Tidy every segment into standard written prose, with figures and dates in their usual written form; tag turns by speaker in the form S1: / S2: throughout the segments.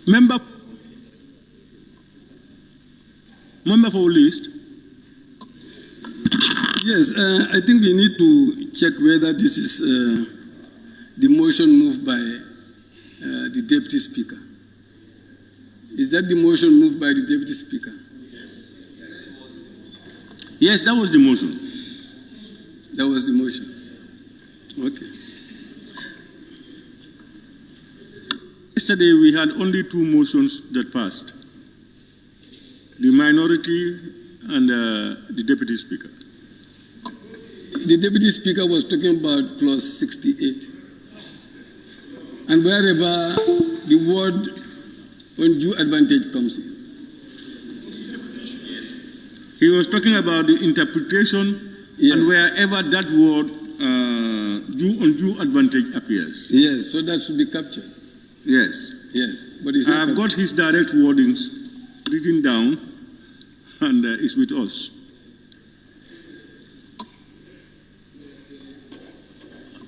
S1: Member for list.
S2: Yes, I think we need to check whether this is the motion moved by the Deputy Speaker. Is that the motion moved by the Deputy Speaker?
S1: Yes. Yes, that was the motion.
S2: That was the motion. Okay.
S1: Yesterday we had only two motions that passed. The minority and the Deputy Speaker.
S2: The Deputy Speaker was talking about clause 68. And wherever the word undue advantage comes in.
S1: He was talking about the interpretation, yes, and wherever that word undue advantage appears.
S2: Yes, so that should be captured.
S1: Yes.
S2: Yes, but it's
S1: I've got his direct wordings written down, and it's with us.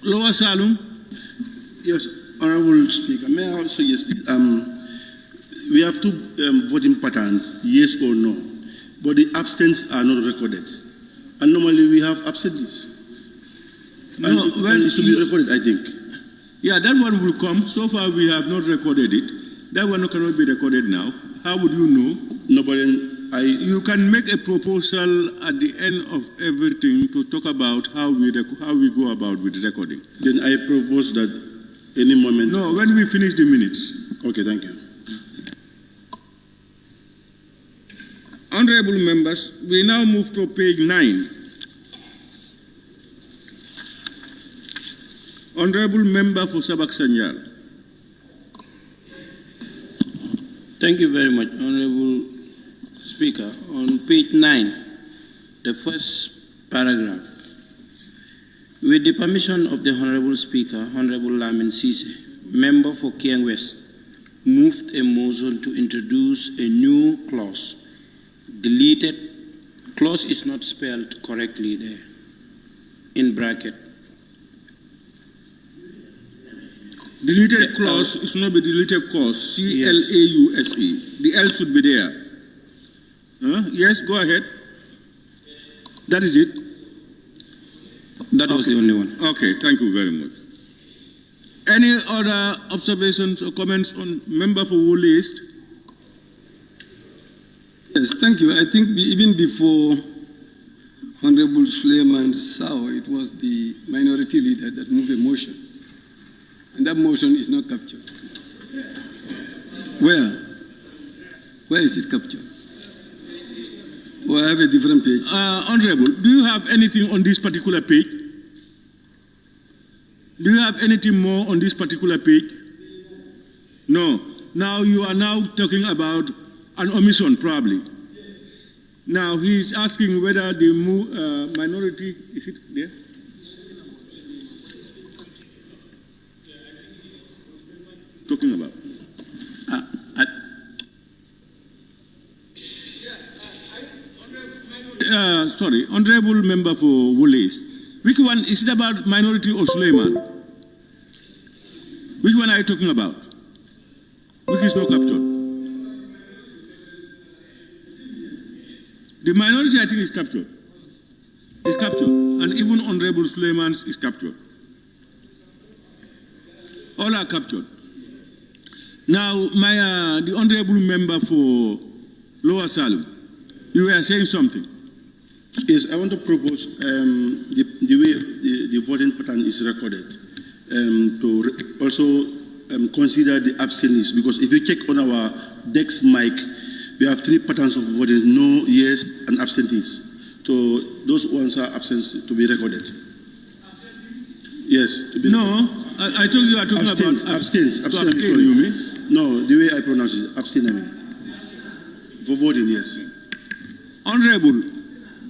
S1: Lower Salum.
S3: Yes, Honorable Speaker, may I also suggest we have two voting patterns, yes or no, but the abstentions are not recorded. And normally we have abstentions.
S1: No,
S3: and it should be recorded, I think.
S1: Yeah, that one will come. So far we have not recorded it. That one cannot be recorded now. How would you know?
S3: No, but then
S1: you can make a proposal at the end of everything to talk about how we go about with recording.
S3: Then I propose that any moment.
S1: No, when we finish the minutes.
S3: Okay, thank you.
S1: Honorable members, we now move to page 9. Honorable Member for Sabak Sanyal.
S4: Thank you very much, Honorable Speaker. On page 9, the first paragraph. With the permission of the Honorable Speaker, Honorable Lamin Sise, Member for Kiang West, moved a motion to introduce a new clause. Deleted clause is not spelled correctly there, in bracket.
S1: Deleted clause is not be deleted clause, C-L-A-U-S-E. The L should be there. Yes, go ahead. That is it?
S4: That was the only one.
S1: Okay, thank you very much. Any other observations or comments on member for Wu list?
S2: Yes, thank you. I think even before Honorable Suleiman Sao, it was the minority leader that moved a motion. And that motion is not captured. Where? Where is it captured? Well, I have a different page.
S1: Honorable, do you have anything on this particular page? Do you have anything more on this particular page? No. Now you are now talking about an omission, probably. Now he is asking whether the minority, is it there? Talking about. Sorry, Honorable Member for Woolase. Which one, is it about minority or Suleiman? Which one are you talking about? Which is not captured? The minority, I think, is captured. It's captured. And even Honorable Suleiman's is captured. All are captured. Now, the Honorable Member for Lower Salem, you were saying something.
S3: Yes, I want to propose the way the voting pattern is recorded to also consider the abstentees, because if you check on our Dex mic, we have 3 patterns of voting: no, yes, and absentees. So those ones are absent to be recorded. Yes. To be
S1: no, I told you are talking
S3: abstains,
S1: about
S3: abstains.
S1: Abstain, you mean?
S3: No, the way I pronounce it, abstain. I mean. For voting, yes.
S1: Honorable,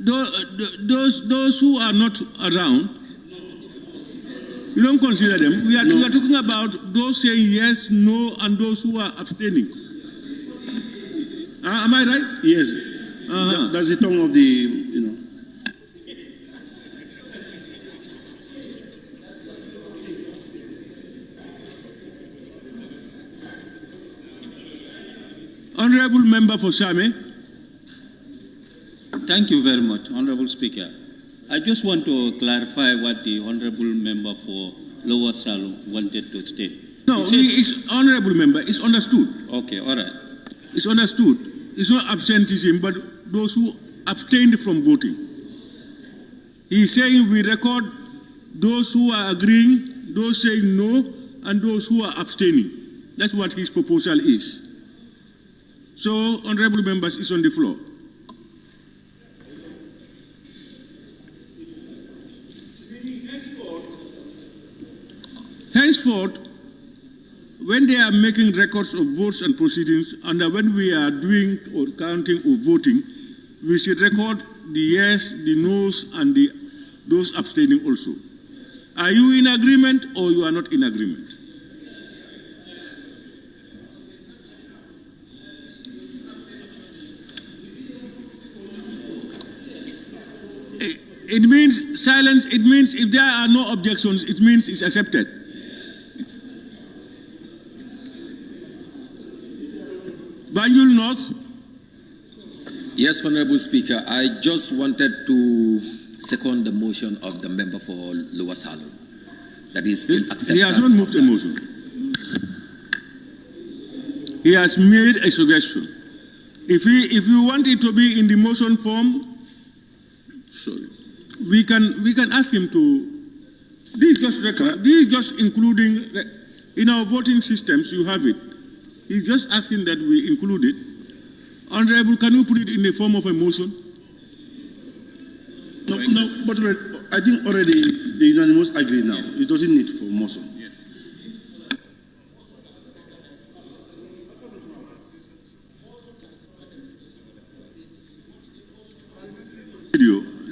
S1: those who are not around, you don't consider them. We are talking about those saying yes, no, and those who are abstaining. Am I right?
S3: Yes. That's the tongue of the,
S1: Honorable Member for Same.
S5: Thank you very much, Honorable Speaker. I just want to clarify what the Honorable Member for Lower Salon wanted to state.
S1: No, it's Honorable Member. It's understood.
S5: Okay, all right.
S1: It's understood. It's not absenteeism, but those who abstained from voting. He's saying we record those who are agreeing, those saying no, and those who are abstaining. That's what his proposal is. So, Honorable Members, it's on the floor. Henceforth, when they are making records of votes and proceedings, and when we are doing or counting or voting, we should record the yes, the no's, and those abstaining also. Are you in agreement or you are not in agreement? It means silence. It means if there are no objections, it means it's accepted. Banjul North.
S6: Yes, Honorable Speaker. I just wanted to second the motion of the member for Lower Salon. That is in acceptance.
S1: He has not moved a motion. He has made a suggestion. If you want it to be in the motion form, sorry, we can ask him to. This is just including in our voting systems. You have it. He's just asking that we include it. Honorable, can you put it in the form of a motion?
S3: No, but I think already the unanimous agree now. It doesn't need for motion.
S1: Yes.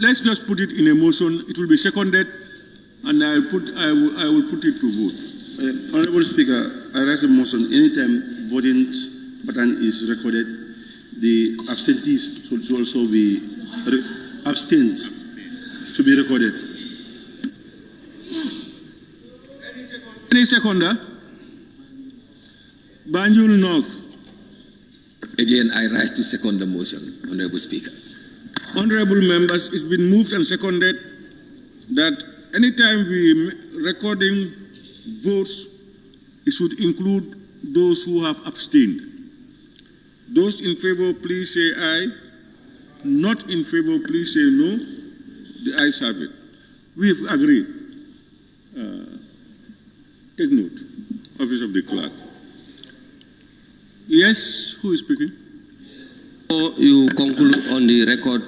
S1: Let's just put it in a motion. It will be seconded, and I will put it to vote.
S3: Honorable Speaker, I raise a motion. Anytime voting pattern is recorded, the absentees should also be abstained to be recorded.
S1: Any seconder? Banjul North.
S6: Again, I rise to second the motion, Honorable Speaker.
S1: Honorable members, it's been moved and seconded that anytime we recording votes, it should include those who have abstained. Those in favor, please say aye. Not in favor, please say no. The ayes have it. We've agreed. Take note. Office of the Clerk. Yes, who is speaking?
S7: You conclude on the record,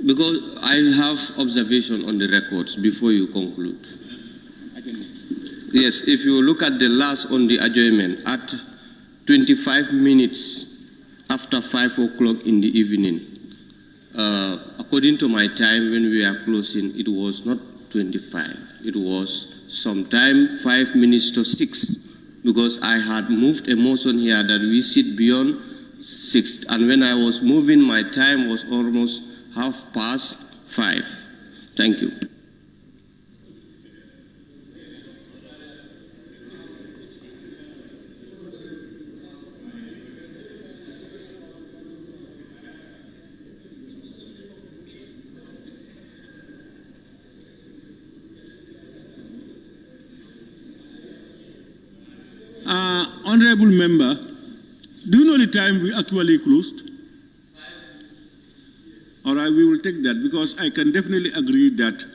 S7: because I have observation on the records before you conclude. Yes, if you look at the last on the adjournment, at 25 minutes after 5 o'clock in the evening, according to my time when we are closing, it was not 25. It was sometime 5 minutes to 6, because I had moved a motion here that we sit beyond 6, and when I was moving, my time was almost 5:30. Thank you.
S1: Honorable member, do you know the time we actually closed? All right, we will take that, because I can definitely agree that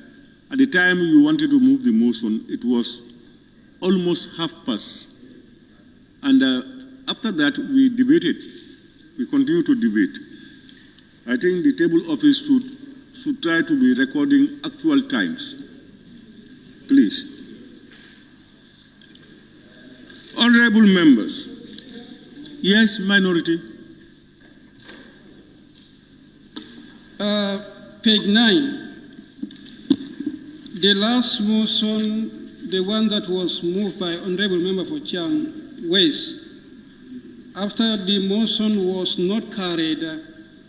S1: at the time you wanted to move the motion, it was almost past. And after that, we debated. We continue to debate. I think the table office should try to be recording actual times. Please. Honorable members. Yes, minority.
S8: Page 9. The last motion, the one that was moved by Honorable Member for Chiang West. After the motion was not carried,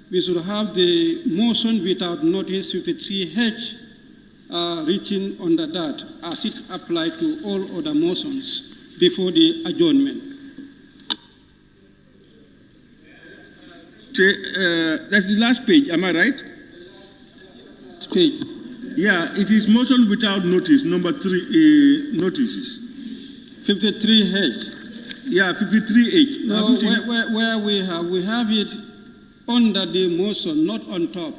S8: we should have the motion without notice 53H written under that, as it applied to all other motions before the adjournment.
S1: That's the last page, am I right?
S8: Last page.
S1: Yeah, it is motion without notice, number 3, notices.
S8: 53H.
S1: Yeah, 53H.
S8: No, where we have it under the motion, not on top.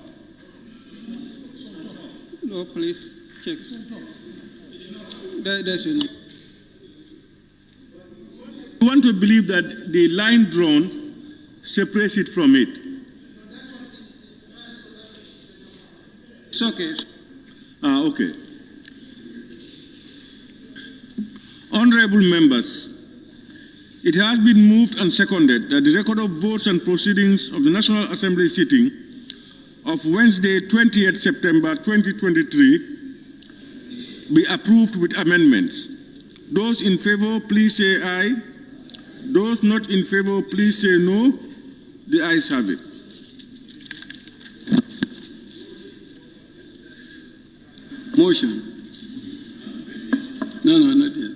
S8: No, please check. That's it.
S1: We want to believe that the line drawn separates it from it.
S8: It's okay.
S1: Okay. Honorable members, it has been moved and seconded that the record of votes and proceedings of the National Assembly sitting of Wednesday, 20th September 2023 be approved with amendments. Those in favor, please say aye. Those not in favor, please say no. The ayes have it.
S2: Motion. No, not yet.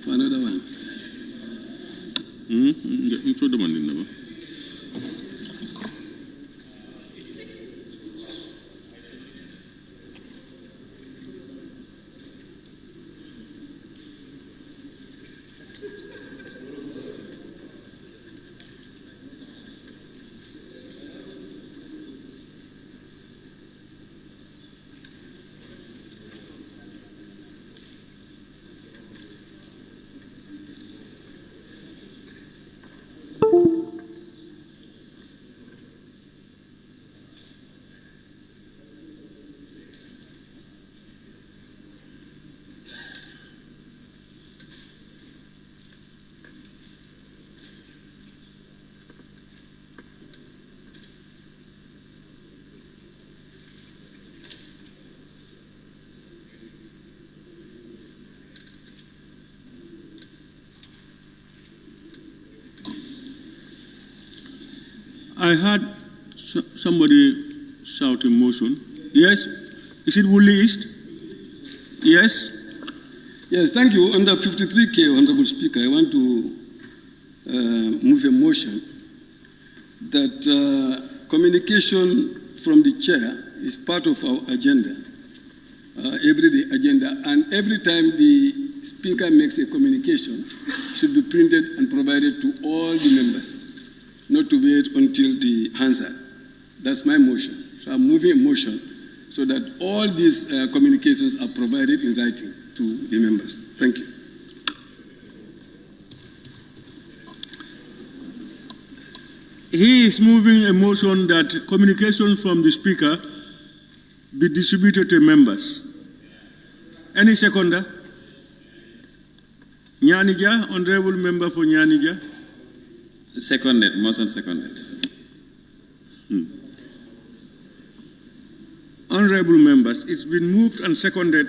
S2: Another one.
S1: Show the one in the I heard somebody shouting motion. Yes? Is it Woolly East? Yes?
S2: Yes, thank you. Under 53K, Honorable Speaker, I want to move a motion that communication from the chair is part of our agenda, everyday agenda, and every time the speaker makes a communication, it should be printed and provided to all the members, not to wait until the answer. That's my motion. So I'm moving a motion so that all these communications are provided in writing to the members. Thank you.
S1: He is moving a motion that communication from the speaker be distributed to members. Any seconder? Nyanija, honorable member for Nyanija.
S5: Seconded, motion seconded.
S1: Honorable members, it's been moved and seconded.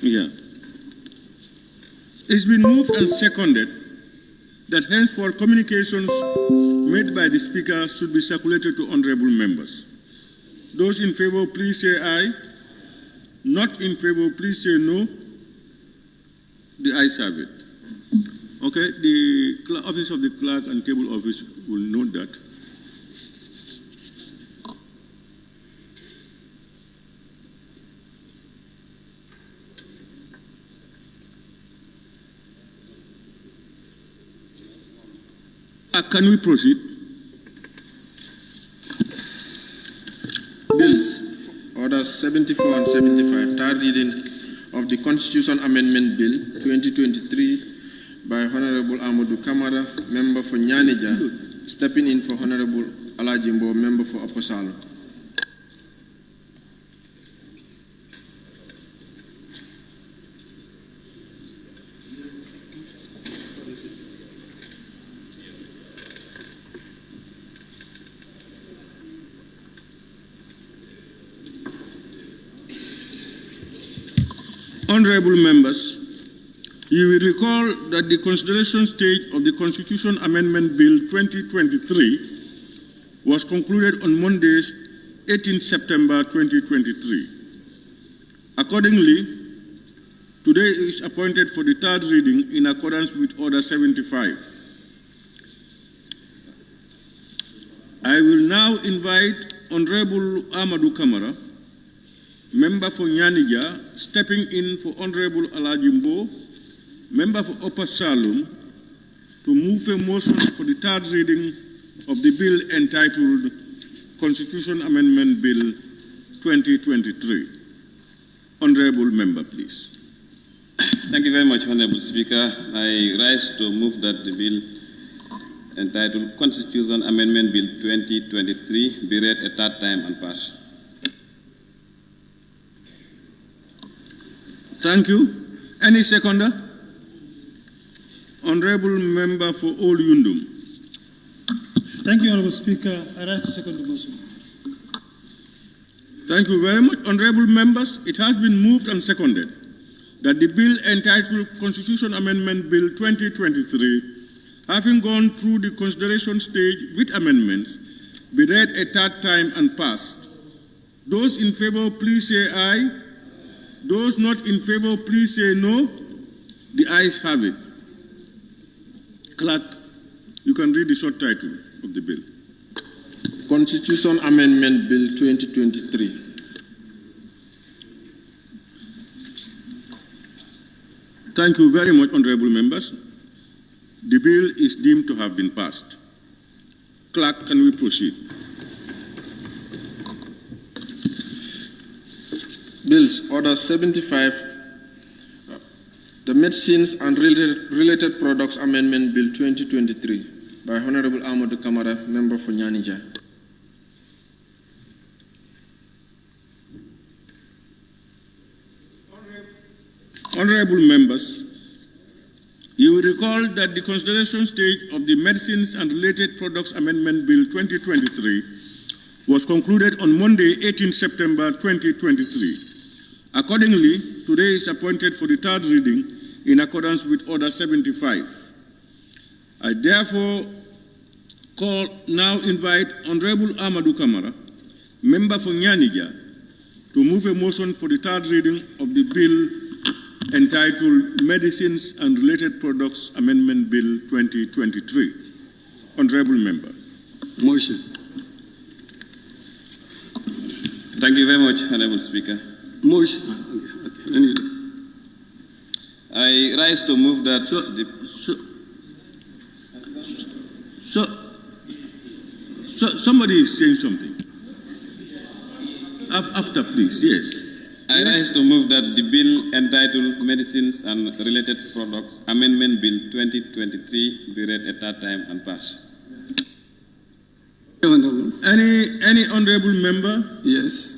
S1: Yeah. It's been moved and seconded that henceforth communications made by the speaker should be circulated to honorable members. Those in favor, please say aye. Not in favor, please say no. The ayes have it. Okay, the office of the clerk and table office will note that. Can we proceed?
S9: Bills. Orders 74 and 75. Third reading of the Constitution Amendment Bill 2023 by Honorable Amadou Kamara, member for Nyanija, stepping in for Honorable Alajimbo, member for Upper Salon.
S1: Honorable members, you will recall that the consideration stage of the Constitution Amendment Bill 2023 was concluded on Monday, 18 September 2023. Accordingly, today is appointed for the third reading in accordance with Order 75. I will now invite Honorable Amadou Kamara, member for Nyanija, stepping in for Honorable Alajimbo, member for Upper Salum, to move a motion for the third reading of the bill entitled Constitution Amendment Bill 2023. Honorable member, please.
S5: Thank you very much, Honorable Speaker. I rise to move that the bill entitled Constitution Amendment Bill 2023 be read a third time and passed.
S1: Thank you. Any seconder? Honorable member for Old Yundum.
S8: Thank you, Honorable Speaker. I rise to second the motion.
S1: Thank you very much. Honorable members, it has been moved and seconded that the bill entitled Constitution Amendment Bill 2023, having gone through the consideration stage with amendments, be read a third time and passed. Those in favor, please say aye. Those not in favor, please say no. The ayes have it. Clerk, you can read the short title of the bill.
S9: Constitution Amendment Bill 2023.
S1: Thank you very much, honorable members. The bill is deemed to have been passed. Clerk, can we proceed?
S9: Bills, Order 75, the Medicines and Related Products Amendment Bill 2023 by Honorable Amadou Kamara, member for Nyanija.
S1: Honorable members, you will recall that the consideration stage of the Medicines and Related Products Amendment Bill 2023 was concluded on Monday, 18 September 2023. Accordingly, today is appointed for the third reading in accordance with Order 75. I therefore now invite Honorable Amadou Kamara, member for Nyanija, to move a motion for the third reading of the bill entitled Medicines and Related Products Amendment Bill 2023. Honorable member.
S2: Motion.
S5: Thank you very much, Honorable Speaker.
S2: Motion. Okay.
S5: I rise to move that
S1: somebody is saying something. After, please, yes.
S5: I rise to move that the bill entitled Medicines and Related Products Amendment Bill 2023 be read a third time and passed.
S1: Any honorable member?
S2: Yes.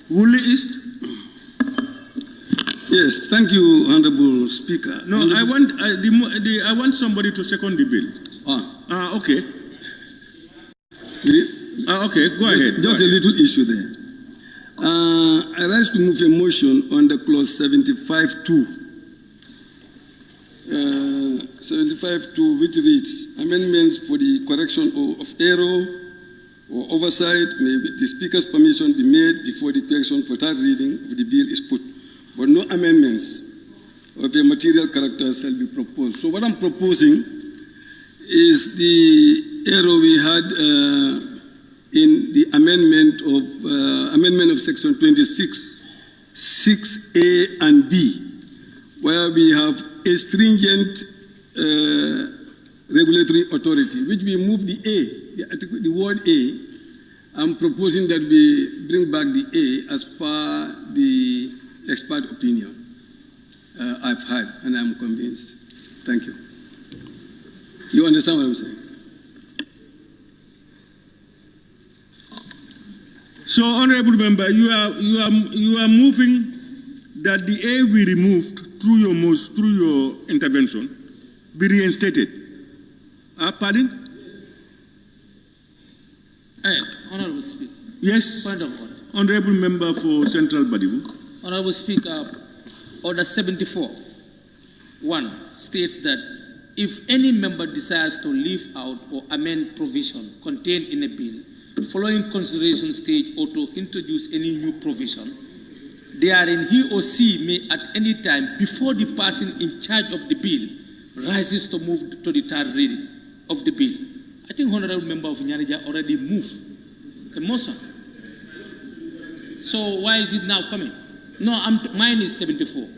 S1: Woolly East?
S2: Yes, thank you, Honorable Speaker.
S1: No,
S2: Honorable
S1: I want somebody to second the bill. Okay. Okay, go ahead.
S2: Just a little issue there. I rise to move a motion under clause 75(2). 75(2), which reads, amendments for the correction of error or oversight may with the Speaker's permission be made before the correction for third reading of the bill is put, but no amendments of a material character shall be proposed. So what I'm proposing is the error we had in the amendment of section 26, 6A and B, where we have a stringent regulatory authority, which we move the A, the word A. I'm proposing that we bring back the A as per the expert opinion I've had, and I'm convinced. Thank you. You understand what I'm saying?
S1: So, honorable member, you are moving that the A we removed through your intervention be reinstated. Pardon?
S10: Honorable Speaker.
S1: Yes.
S10: Point of order.
S1: Honorable member for Central Badibu.
S10: Honorable Speaker, Order 74(1) states that if any member desires to leave out or amend provision contained in a bill following consideration stage or to introduce any new provision, therein he or she may at any time before the person in charge of the bill rises to move to the third reading of the bill. I think Honorable Member of Nyanija already moved a motion. So why is it now coming? No, mine is 74.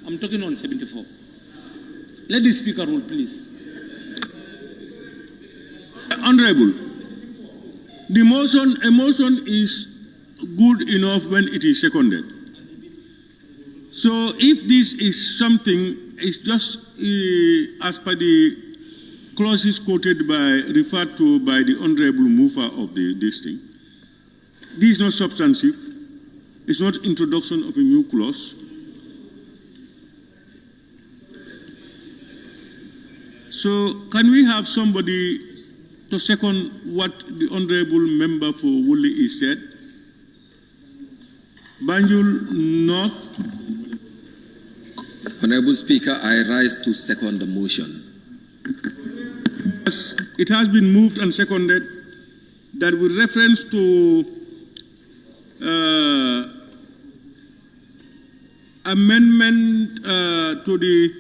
S10: I'm talking on 74. Let the speaker rule, please.
S1: Honorable, a motion is good enough when it is seconded. So if this is something, it's just as per the clauses referred to by the honorable mover of this thing. This is not substantive. It's not introduction of a new clause. So can we have somebody to second what the honorable member for Woolley is said? Banjul North.
S6: Honorable Speaker, I rise to second the motion.
S1: It has been moved and seconded that with reference to amendment to the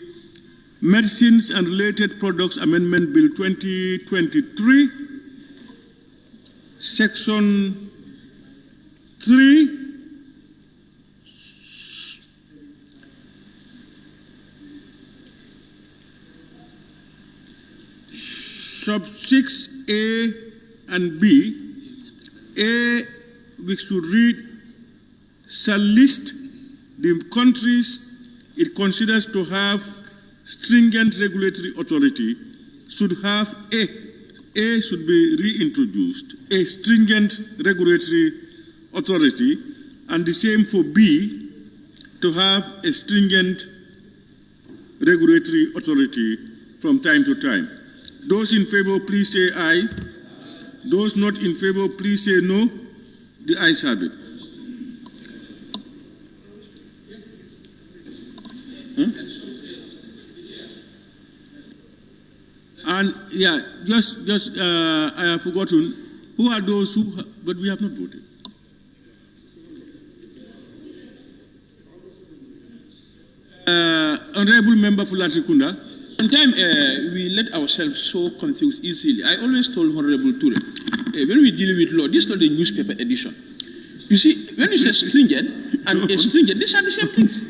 S1: Medicines and Related Products Amendment Bill 2023, Section 3, Sub 6A and B. A, which should read, shall list the countries it considers to have stringent regulatory authority, should have A should be reintroduced, a stringent regulatory authority, and the same for B, to have a stringent regulatory authority from time to time. Those in favor, please say aye. Those not in favor, please say no. The ayes have it. And yeah, just I have forgotten who are those who, but we have not voted. Honorable Member for Latrikunda.
S11: Sometimes we let ourselves so confused easily. I always told Honorable Ture, when we deal with law, this is not the newspaper edition. You see, when you say stringent and astringent, these are the same things.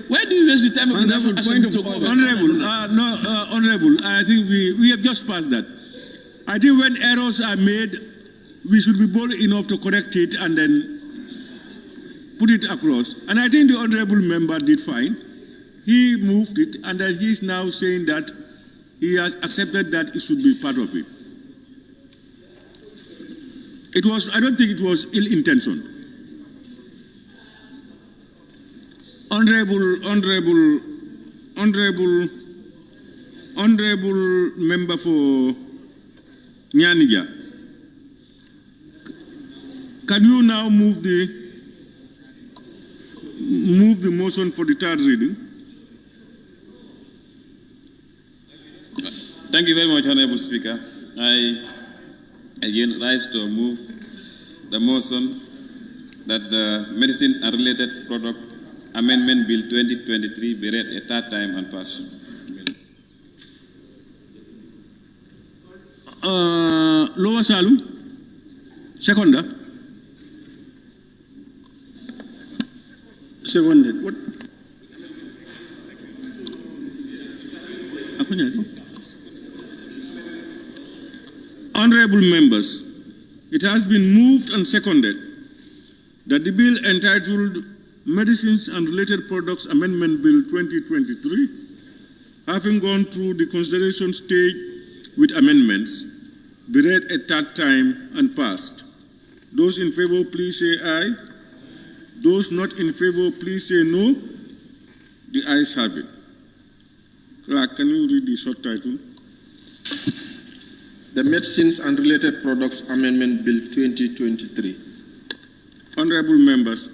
S11: Why do you waste the time of the Assembly to go over?
S1: Honorable, I think we have just passed that. I think when errors are made, we should be bold enough to correct it and then put it across. And I think the honorable member did fine. He moved it, and then he is now saying that he has accepted that it should be part of it. It was, I don't think it was ill-intentioned. Honorable member for Nyanija, can you now move the motion for the third reading?
S5: Thank you very much, Honorable Speaker. I again rise to move the motion that the Medicines and Related Products Amendment Bill 2023 be read a third time and passed.
S1: Lower Salum, seconder.
S3: Seconded. What?
S1: Honorable members, it has been moved and seconded that the bill entitled Medicines and Related Products Amendment Bill 2023, having gone through the consideration stage with amendments, be read a third time and passed. Those in favor, please say aye. Those not in favor, please say no. The ayes have it. Clerk, can you read the short title?
S9: The Medicines and Related Products Amendment Bill 2023.
S1: Honorable members,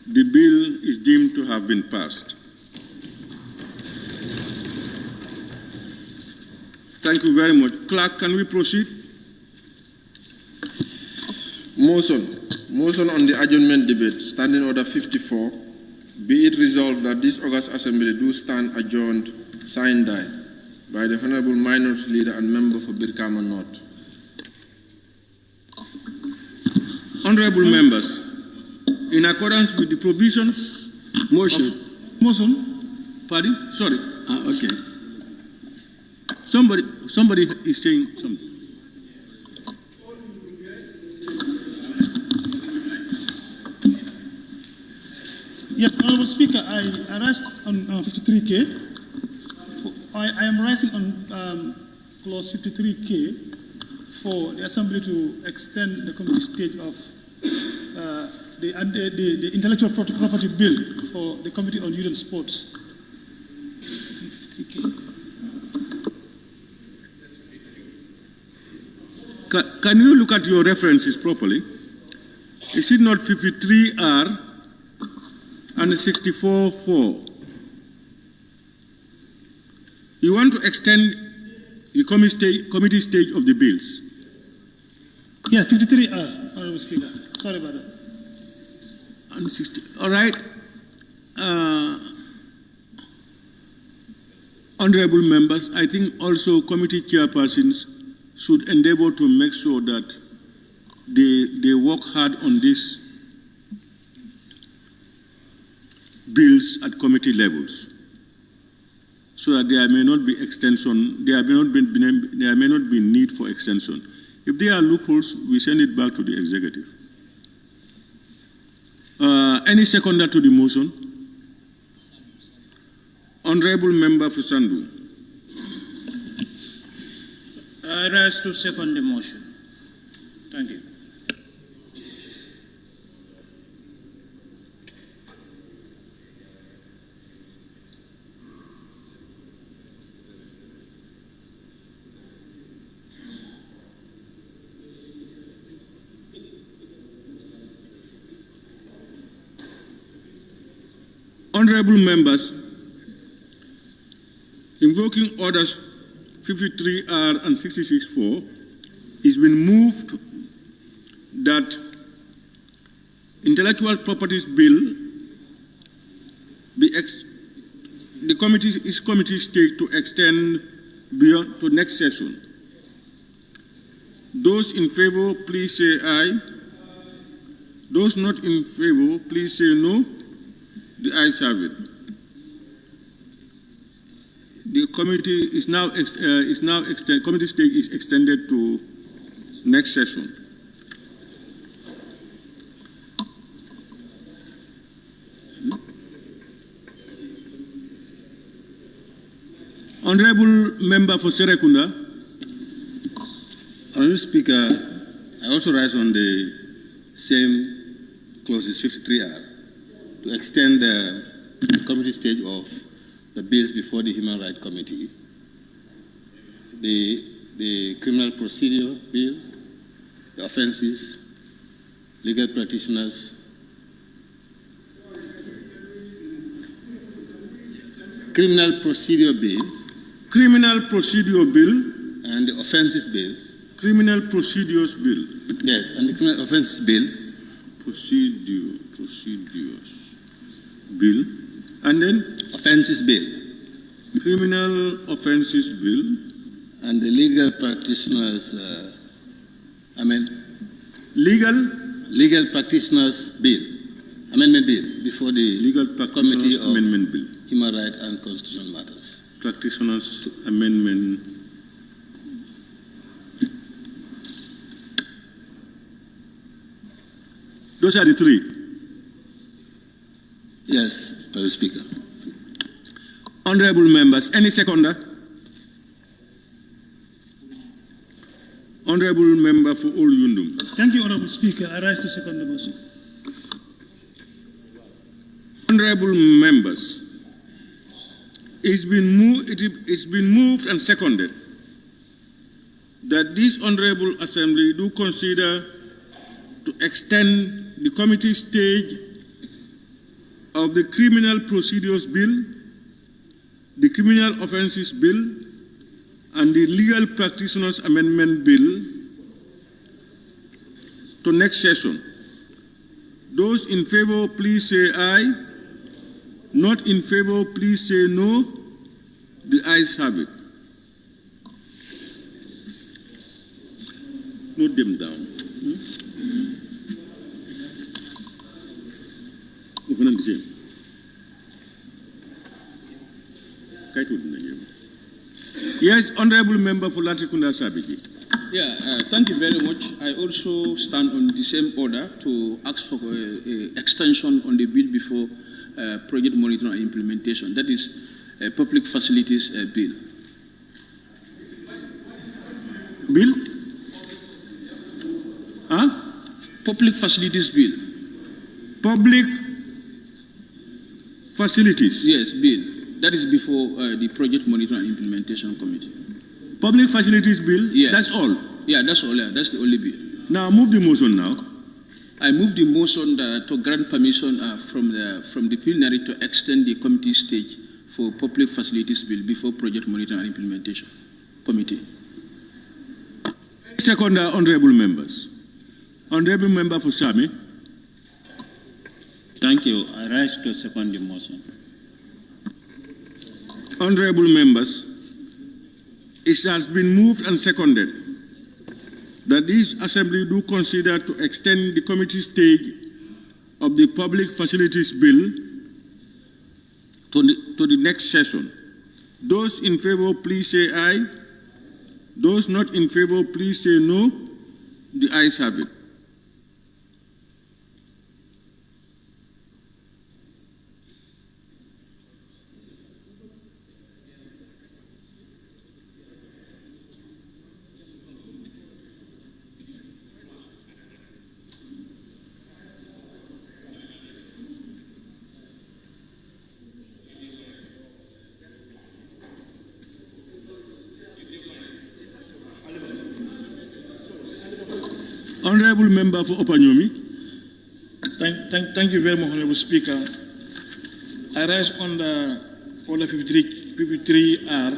S1: the bill is deemed to have been passed. Thank you very much. Clerk, can we proceed?
S9: Motion on the adjournment debate. Standing Order 54 Be it resolved that this August Assembly do stand adjourned, signed by the Honorable Minority Leader and Member for Birkama North.
S1: Honorable members, in accordance with the provisions
S2: Motion.
S1: motion, pardon? Sorry.
S2: Okay.
S1: Somebody is saying something.
S12: Yes, Honorable Speaker, I raised on 53K. I am raising on clause 53K for the Assembly to extend the committee stage of the intellectual property bill for the Committee on Youth and Sports. 53K.
S1: Can you look at your references properly? Is it not 53R and 64.4? You want to extend the committee stage of the bills?
S12: Yeah, 53R, Honorable Speaker. Sorry about that.
S1: And 60. All right. Honorable members, I think also committee chairpersons should endeavor to make sure that they work hard on these bills at committee levels, so that there may not be extension, there may not be need for extension. If there are loopholes, we send it back to the executive. Any seconder to the motion? Honorable Member for Sandu.
S13: I rise to second the motion. Thank you.
S1: Honorable members, invoking orders 53R and 66.4, it's been moved that intellectual properties bill the committee stage to extend beyond to next session. Those in favor, please say aye. Those not in favor, please say no. The ayes have it. The committee is now committee stage is extended to next session. Honorable Member for Serekunda.
S3: Honorable Speaker, I also rise on the same clauses 53R to extend the committee stage of the bills before the Human Rights Committee, the criminal procedure bill, the offenses, legal practitioners, criminal procedure bill, and the offenses bill.
S1: Criminal procedures bill.
S3: Yes, and the criminal offenses bill.
S1: Procedures bill. And then?
S3: Offenses bill.
S1: Criminal offenses bill.
S3: And the legal practitioners, legal practitioners bill, amendment bill, before the
S1: legal
S3: committee of
S1: amendment bill.
S3: Human Rights and Constitutional Matters.
S1: Practitioners amendment. Those are the three.
S3: Yes, Mr. Speaker.
S1: Honorable members, any seconder? Honorable Member for Old-Yundum.
S12: Thank you, Honorable Speaker. I rise to second the motion.
S1: Honorable members, it's been moved and seconded that this Honorable Assembly do consider to extend the committee stage of the Criminal Procedures Bill, the Criminal Offences Bill, and the Legal Practitioners Amendment Bill to next session. Those in favor, please say aye. not in favor, please say no. The ayes have it. Note them down. Yes, Honorable Member for Latrikunda Sabiji.
S11: Yeah, thank you very much. I also stand on the same order to ask for extension on the bill before project monitoring and implementation. That is public facilities bill.
S1: Bill? Huh?
S11: Public facilities bill.
S1: Public facilities?
S11: Yes, bill. That is before the project monitoring and implementation committee.
S1: Public facilities bill?
S11: Yes.
S1: That's all?
S11: Yeah, that's all. Yeah, that's the only bill.
S1: Now move the motion now.
S11: I move the motion to grant permission from the plenary to extend the committee stage for public facilities bill before project monitoring and implementation committee.
S1: Second, honorable members. Honorable member for Sami.
S13: Thank you. I rise to second the motion.
S1: Honorable members, it has been moved and seconded that this assembly do consider to extend the committee stage of the public facilities bill to the next session. Those in favor, please say aye. Those not in favor, please say no. The ayes have it. Honorable Member for Opanyomi.
S12: Thank you very much, Honorable Speaker. I rise on the Order 53R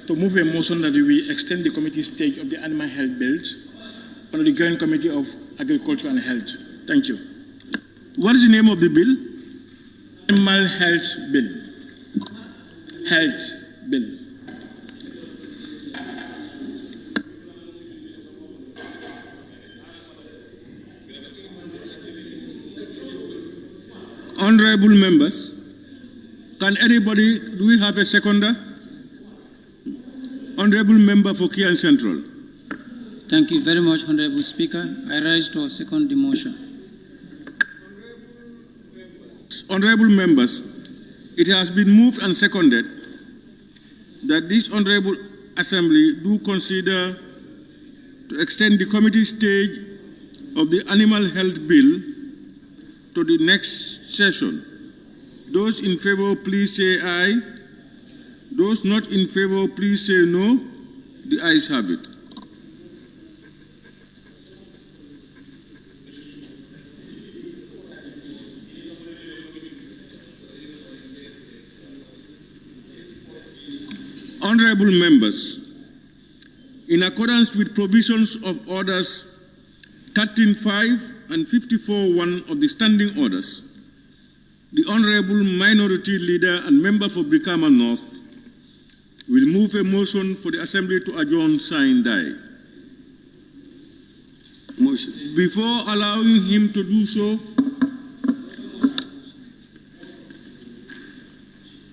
S12: to move a motion that we extend the committee stage of the animal health bills under the Joint Committee of Agriculture and Health. Thank you.
S1: What is the name of the bill?
S12: Animal Health Bill. Health Bill.
S1: Honorable members, can anybody, do we have a seconder? Honorable member for Kian Central.
S14: Thank you very much, Honorable Speaker. I rise to second the motion.
S1: Honorable members, it has been moved and seconded that this Honorable Assembly do consider to extend the committee stage of the Animal Health Bill to the next session. Those in favor, please say aye. Those not in favor, please say no. The ayes have it. Honorable members, in accordance with provisions of Orders 13.5 and 54.1 of the Standing Orders, the Honorable Minority Leader and Member for Brikama North will move a motion for the Assembly to adjourn sine die. Motion. Before allowing him to do so,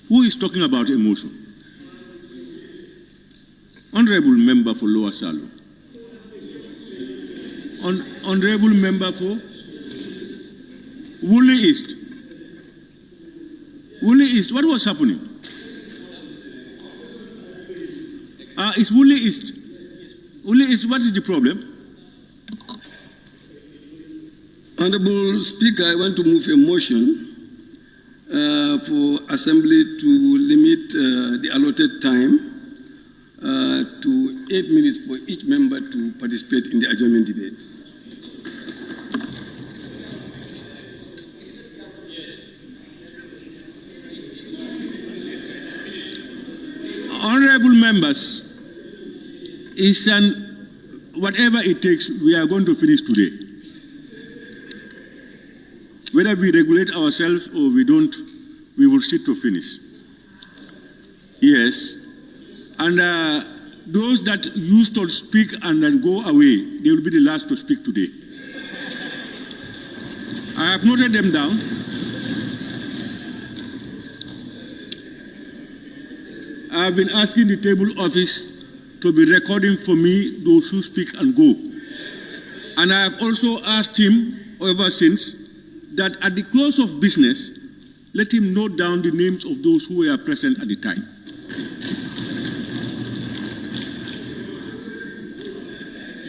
S1: who is talking about a motion? Honorable Member for Lower Salo. Honorable Member for Woolly East. Woolly East, what was happening? It's Woolly East. Woolly East, what is the problem?
S2: Honorable Speaker, I want to move a motion for Assembly to limit the allotted time to 8 minutes for each member to participate in the adjournment debate.
S1: Honorable members, whatever it takes, we are going to finish today. Whether we regulate ourselves or we don't we will sit to finish. Yes. And those that used to speak and then go away, they will be the last to speak today. I have noted them down. I have been asking the table office to be recording for me those who speak and go. And I have also asked him ever since that at the close of business, let him note down the names of those who were present at the time.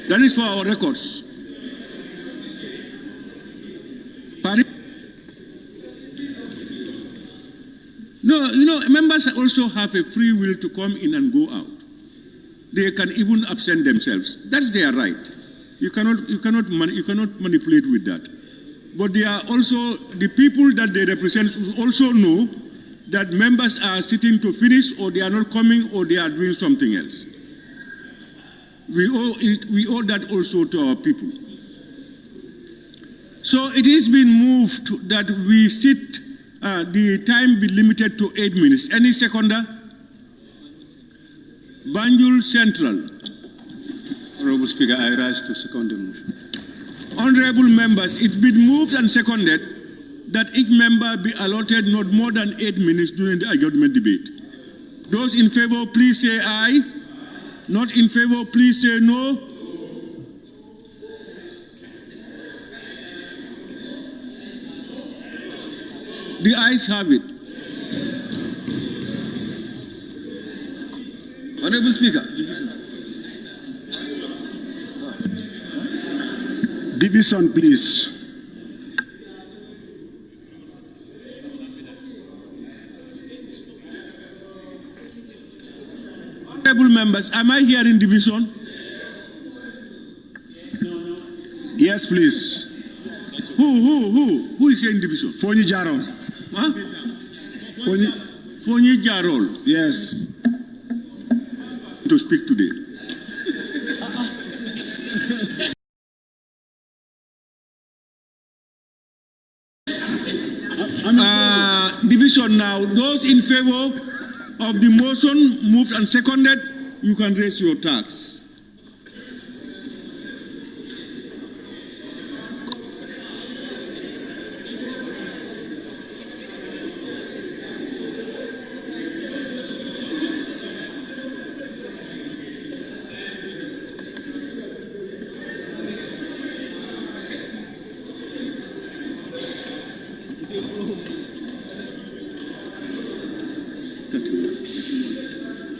S1: That is for our records. No, you know, members also have a free will to come in and go out. They can even absent themselves. That's their right. You cannot manipulate with that. But they are also, the people that they represent also know that members are sitting to finish, or they are not coming, or they are doing something else. We owe that also to our people. So it has been moved that we sit, the time be limited to 8 minutes. Any seconder? Banjul Central.
S15: Honorable Speaker, I rise to second the motion.
S1: Honorable members, it's been moved and seconded that each member be allotted not more than 8 minutes during the adjournment debate. Those in favor, please say aye. Not in favor, please say no. The ayes have it.
S2: Honorable Speaker.
S15: Division, please.
S1: Honorable members, am I hearing division?
S15: Yes, please.
S1: Who is saying division?
S15: Fonyi Jarol.
S1: Huh? Fonyi Jarol.
S15: Yes.
S1: To speak today. Division now. Those in favor of the motion moved and seconded, you can raise your tax.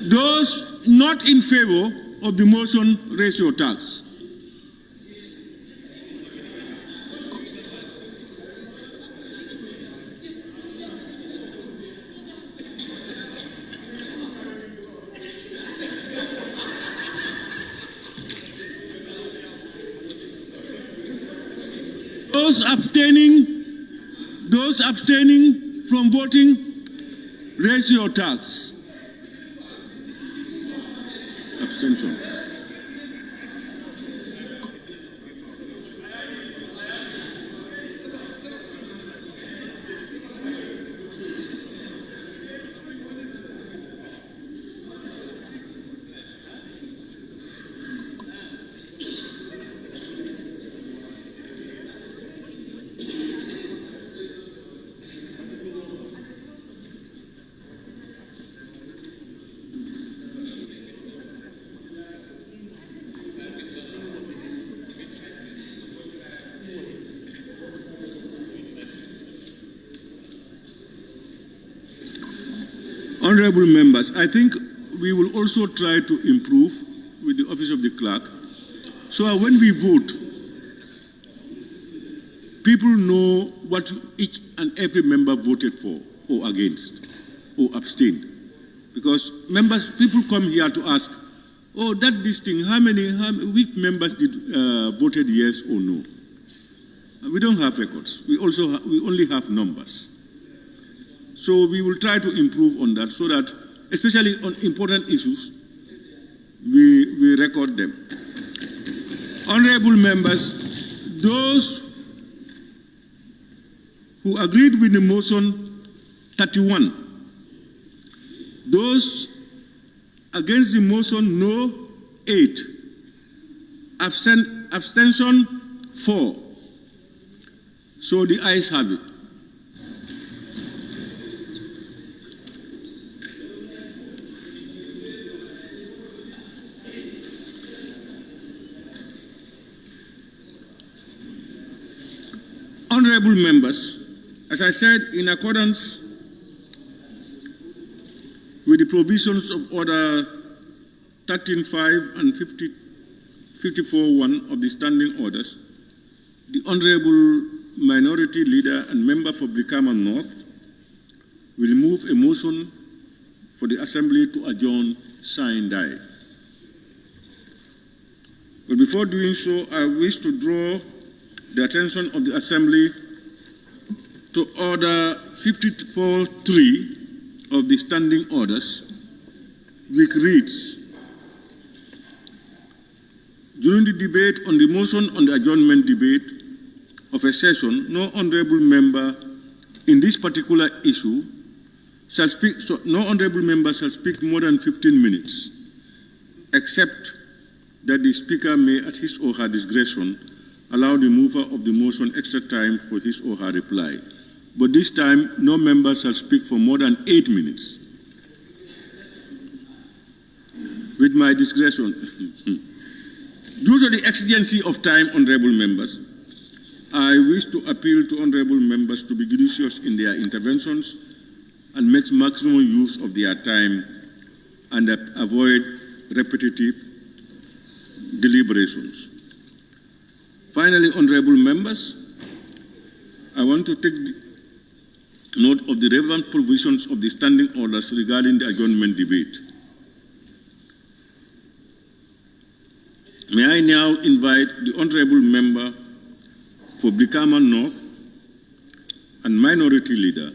S1: Those not in favor of the motion, raise your tax. Those abstaining from voting, raise your tax. Abstention. Honorable members, I think we will also try to improve with the office of the clerk, so that when we vote, people know what each and every member voted for or against or abstained. Because people come here to ask, oh, this thing, how many weak members did voted yes or no? We don't have records. We only have numbers. So we will try to improve on that so that, especially on important issues, we record them. Honorable members, those who agreed with the motion 31. Those against the motion, no, 8. Abstention, 4. So the ayes have it. Honorable members, as I said, in accordance with the provisions of Order 13.5 and 54.1 of the Standing Orders, the Honorable Minority Leader and Member for Brikama North will move a motion for the Assembly to adjourn sine die. But before doing so, I wish to draw the attention of the Assembly to Order 54.3 of the Standing Orders, which reads, during the debate on the motion on the adjournment debate of a session, no honorable member in this particular issue shall speak, no honorable member shall speak more than 15 minutes, except that the Speaker may, at his or her discretion, allow the mover of the motion extra time for his or her reply. But this time, no member shall speak for more than 8 minutes. With my discretion, due to the exigency of time, honorable members, I wish to appeal to honorable members to be judicious in their interventions and make maximum use of their time and avoid repetitive deliberations. Finally, honorable members, I want to take note of the relevant provisions of the standing orders regarding the adjournment debate. May I now invite the honorable member for Brikama North and Minority Leader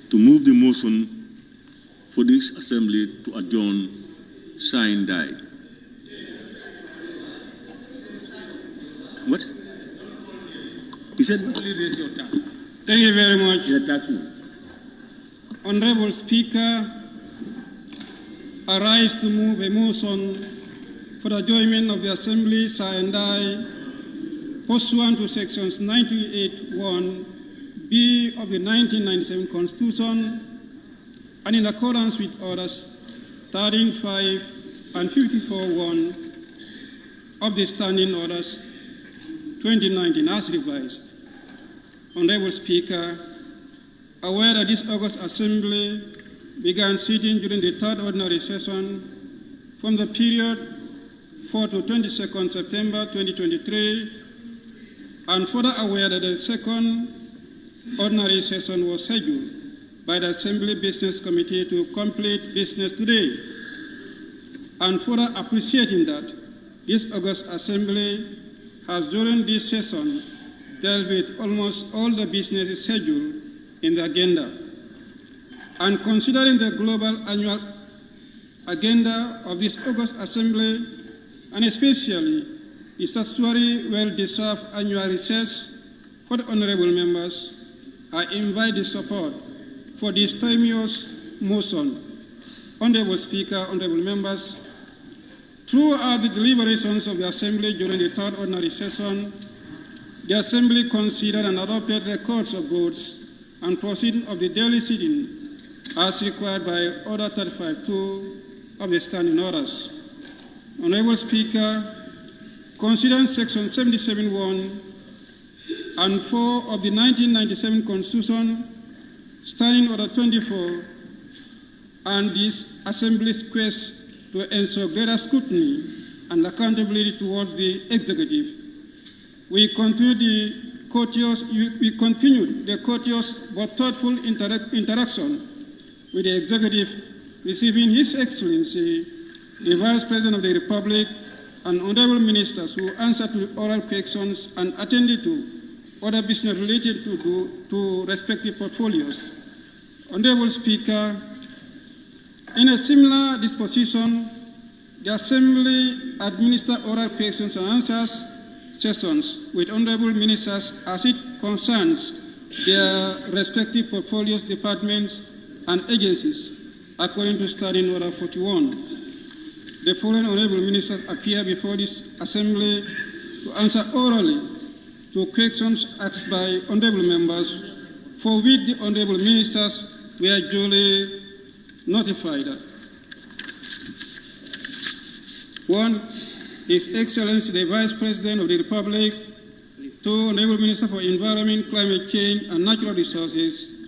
S1: to move the motion for this Assembly to adjourn sine die. What? He said,
S8: only raise your hand. Thank you very much. Honorable Speaker, I rise to move a motion for the adjournment of the Assembly sine die pursuant to sections 98(1)(b) of the 1997 Constitution and in accordance with orders 13.5 and 54.1 of the Standing Orders 2019 as revised. Honorable Speaker, aware that this August Assembly began sitting during the third ordinary session from the period 4 to 22nd September 2023, and further aware that the second ordinary session was scheduled by the Assembly Business Committee to complete business today, and further appreciating that this August Assembly has during this session dealt with almost all the business scheduled in the agenda, and considering the global annual agenda of this August Assembly, and especially the statutory well-deserved annual recess for the honorable members, I invite the support for this timeous motion. Honorable Speaker, honorable members, throughout the deliberations of the Assembly during the third ordinary session, the Assembly considered and adopted records of votes and proceedings of the daily sitting as required by Order 35.2 of the Standing Orders. Honorable Speaker, considering Section 77(1) and 4 of the 1997 Constitution, Standing Order 24, and this Assembly's quest to ensure greater scrutiny and accountability towards the executive, we continued the courteous but thoughtful interaction with the executive, receiving His Excellency, the Vice President of the Republic, and honorable ministers who answered to oral questions and attended to other business related to respective portfolios. Honorable Speaker, in a similar disposition, the Assembly administered oral questions and answers sessions with honorable ministers as it concerns their respective portfolios, departments, and agencies, according to Standing Order 41. The following honorable ministers appear before this assembly to answer orally to questions asked by honorable members, for which the honorable ministers were duly notified. One, His Excellency the Vice President of the Republic. Two, Honorable Minister for Environment, Climate Change, and Natural Resources.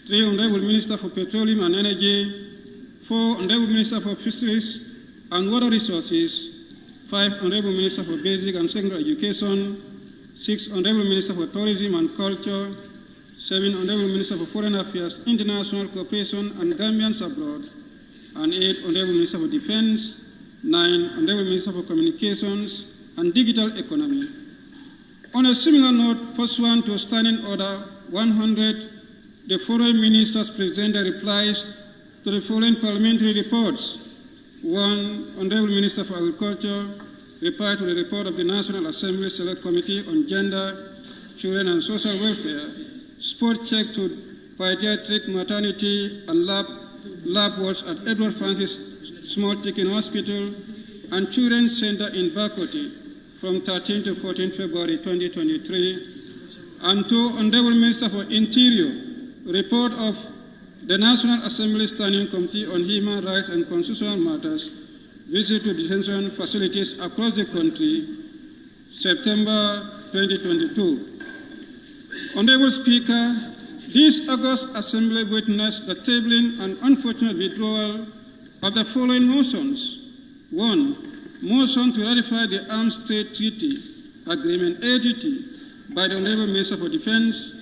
S8: Three, Honorable Minister for Petroleum and Energy. Four, Honorable Minister for Fisheries and Water Resources. Five, Honorable Minister for Basic and Secondary Education. Six, Honorable Minister for Tourism and Culture. Seven, Honorable Minister for Foreign Affairs, International Cooperation, and Gambians abroad. And eight, Honorable Minister for Defense. Nine, Honorable Minister for Communications and Digital Economy. On a similar note, pursuant to Standing Order 100, the following ministers present their replies to the following parliamentary reports. One, Honorable Minister for Agriculture, reply to the report of the National Assembly Select Committee on Gender, Children and Social Welfare, sport check to pediatric maternity and lab wards at Edward Francis Small Teaching Hospital and Children's Center in Bakoti from 13 to 14 February 2023. And two, Honorable Minister for Interior, report of the National Assembly Standing Committee on Human Rights and Constitutional Matters, visit to detention facilities across the country, September 2022. Honorable Speaker, this August Assembly witnessed the tabling and unfortunate withdrawal of the following motions. One, motion to ratify the Arms Trade Treaty Agreement ATT by the Honorable Minister for Defense.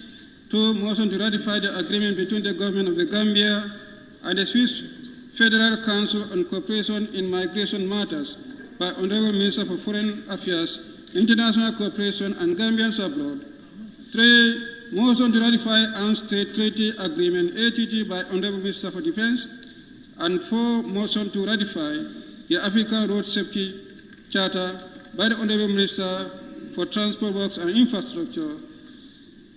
S8: Two, motion to ratify the agreement between the Government of the Gambia and the Swiss Federal Council on Cooperation in Migration Matters by Honorable Minister for Foreign Affairs, International Cooperation, and Gambians abroad. Three, motion to ratify Arms Trade Treaty Agreement ATT by Honorable Minister for Defense. And four, motion to ratify the African Road Safety Charter by the Honorable Minister for Transport Works and Infrastructure.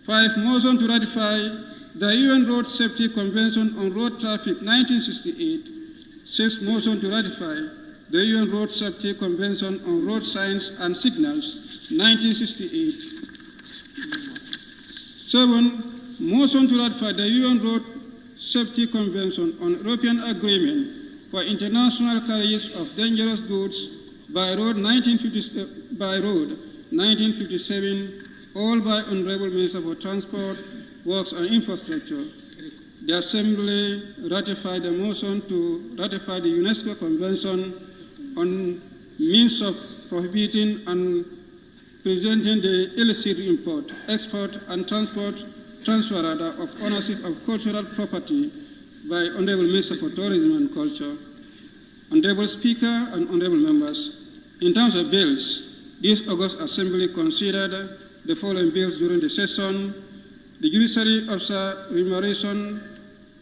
S8: Five, motion to ratify the UN Road Safety Convention on Road Traffic 1968. Six, motion to ratify the UN Road Safety Convention on Road Signs and Signals 1968. Seven, motion to ratify the UN Road Safety Convention on European Agreement for International Carriage of Dangerous Goods by road 1957, all by Honorable Minister for Transport, Works and Infrastructure. The Assembly ratified the motion to ratify the UNESCO Convention on means of prohibiting and preventing the illicit import, export, and transfer of ownership of cultural property by Honorable Minister for Tourism and Culture. Honorable Speaker and Honorable Members, in terms of bills, this August Assembly considered the following bills during the session: the Judiciary Officer Remuneration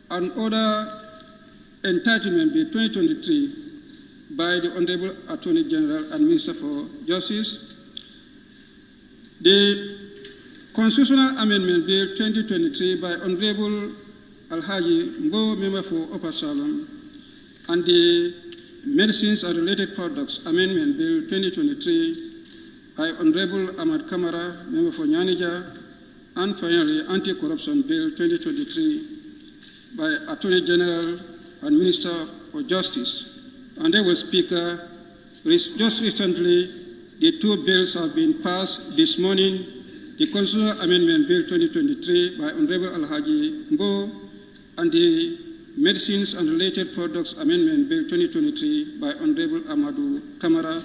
S8: and Order Entitlement Bill 2023 by the Honorable Attorney General and Minister for Justice, the Constitutional Amendment Bill 2023 by Honorable Alhaji Mbo, Member for Upper Salem, and the Medicines and Related Products Amendment Bill 2023 by Honorable Ahmad Kamara, Member for Nyanija, and finally Anti-Corruption Bill 2023 by Attorney General and Minister for Justice. Honorable Speaker, just recently, the two bills have been passed this morning: the Constitutional Amendment Bill 2023 by Honorable Alhaji Mbo and the Medicines and Related Products Amendment Bill 2023 by Honorable Amadou Kamara,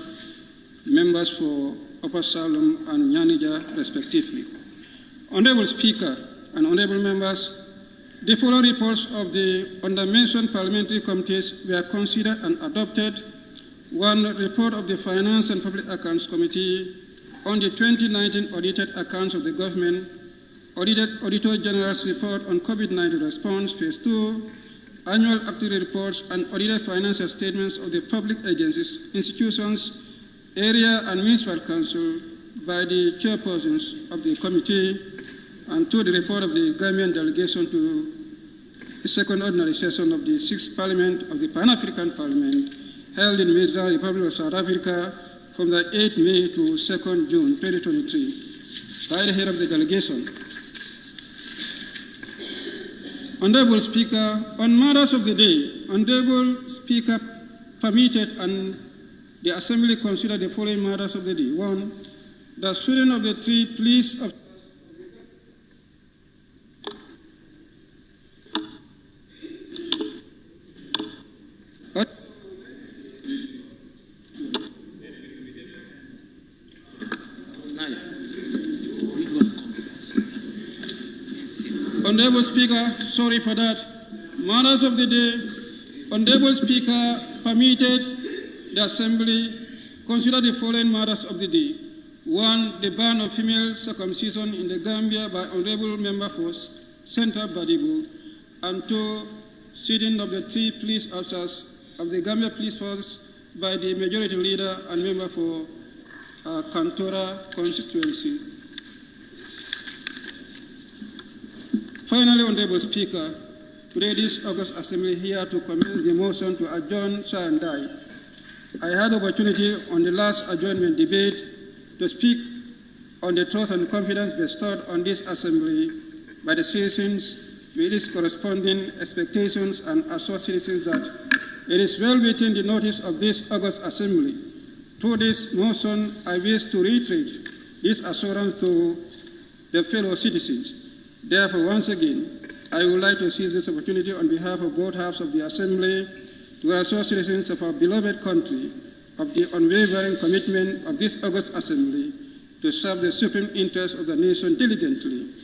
S8: members for Upper Salem and Nyanija, respectively. Honorable Speaker and honorable members, the following reports of the undermentioned parliamentary committees were considered and adopted. One, report of the Finance and Public Accounts Committee on the 2019 audited accounts of the government, Auditor General's report on COVID-19 response, phase 2, annual activity reports and audited financial statements of the public agencies, institutions, area and municipal council by the chairpersons of the committee. and to the report of the Gambian delegation to the second ordinary session of the 6th Parliament of the Pan-African Parliament held in Midrand, Republic of South Africa from the 8th May to 2nd June 2023. By the head of the delegation. Honorable Speaker, on matters of the day, Honorable Speaker permitted and the Assembly consider the following matters of the day. 1. The student of the 3 police of Honorable Speaker, sorry for that. Matters of the day, Honorable Speaker permitted the Assembly consider the following matters of the day. 1. The ban of female circumcision in the Gambia by Honorable Member for Central Badibu. And 2. Sitting of the 3 police officers of the Gambia Police Force by the Majority Leader and Member for Kantora constituency. Finally, Honorable Speaker, today this August Assembly here to commence the motion to adjourn and die. I had opportunity on the last adjournment debate to speak on the trust and confidence bestowed on this Assembly by the citizens with its corresponding expectations and assure citizens that it is well within the notice of this August Assembly. Through this motion, I wish to reiterate this assurance to the fellow citizens. Therefore, once again, I would like to seize this opportunity on behalf of both halves of the Assembly to assure citizens of our beloved country of the unwavering commitment of this August Assembly to serve the supreme interests of the nation diligently.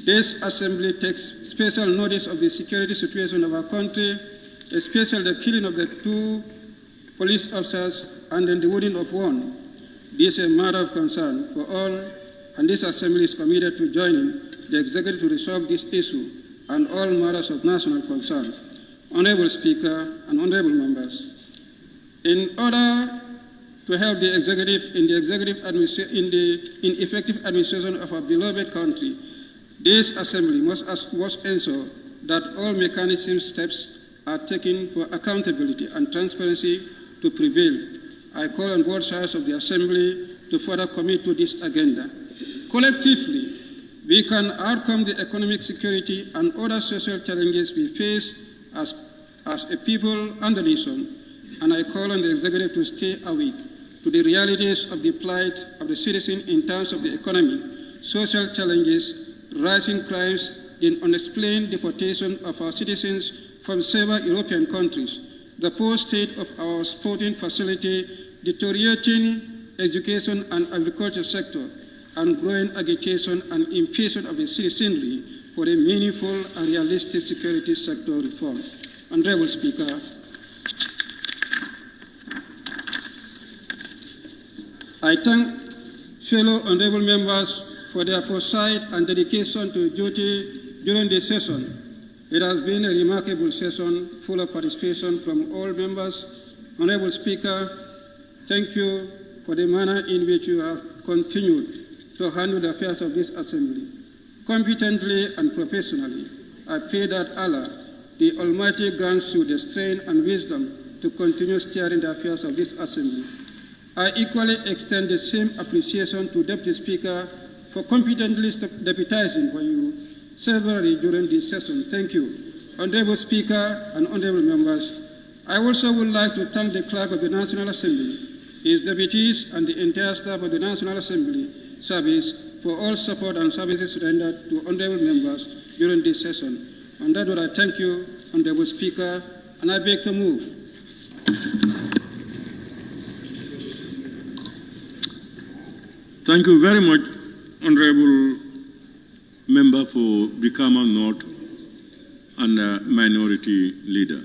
S8: This Assembly takes special notice of the security situation of our country, especially the killing of the 2 police officers and then the wounding of 1. This is a matter of concern for all, and this Assembly is committed to joining the Executive to resolve this issue and all matters of national concern. Honorable Speaker and honorable members, in order to help the Executive in the effective administration of our beloved country, this Assembly must ensure that all mechanism steps are taken for accountability and transparency to prevail. I call on both sides of the Assembly to further commit to this agenda. Collectively, we can overcome the economic security and other social challenges we face as a people and a nation, and I call on the Executive to stay awake to the realities of the plight of the citizen in terms of the economy, social challenges, rising crimes, the unexplained deportation of our citizens from several European countries, the poor state of our sporting facility, deteriorating education and agriculture sector, and growing agitation and impatience of the citizenry for a meaningful and realistic security sector reform. Honorable Speaker, I thank fellow honorable members for their foresight and dedication to duty during this session. It has been a remarkable session full of participation from all members. Honorable Speaker, thank you for the manner in which you have continued to handle the affairs of this Assembly competently and professionally. I pray that Allah, the Almighty, grants you the strength and wisdom to continue steering the affairs of this Assembly. I equally extend the same appreciation to Deputy Speaker for competently deputizing for you severally during this session. Thank you. Honorable Speaker and honorable members, I also would like to thank the Clerk of the National Assembly, his deputies, and the entire staff of the National Assembly Service for all support and services rendered to honorable members during this session. On that note, I thank you, Honorable Speaker, and I beg to move.
S1: Thank you very much, Honorable Member for Brikama North and Minority Leader.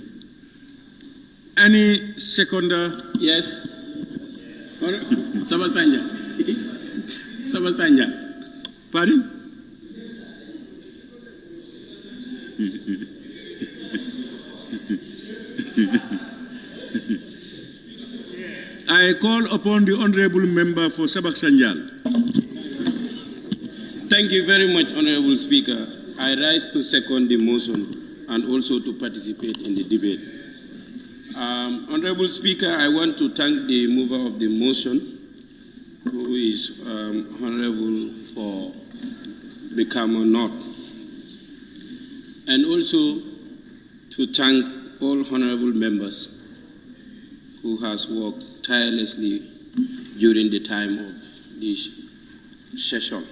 S1: Any seconder?
S11: Yes. Sabasanja. Sabasanja.
S1: Pardon? I call upon the Honorable Member for Sabak Sanjal.
S4: Thank you very much, Honorable Speaker. I rise to second the motion and also to participate in the debate. Honorable Speaker, I want to thank the mover of the motion, who is Honorable for Bikamo North, and also to thank all honorable members who has worked tirelessly during the time of this session,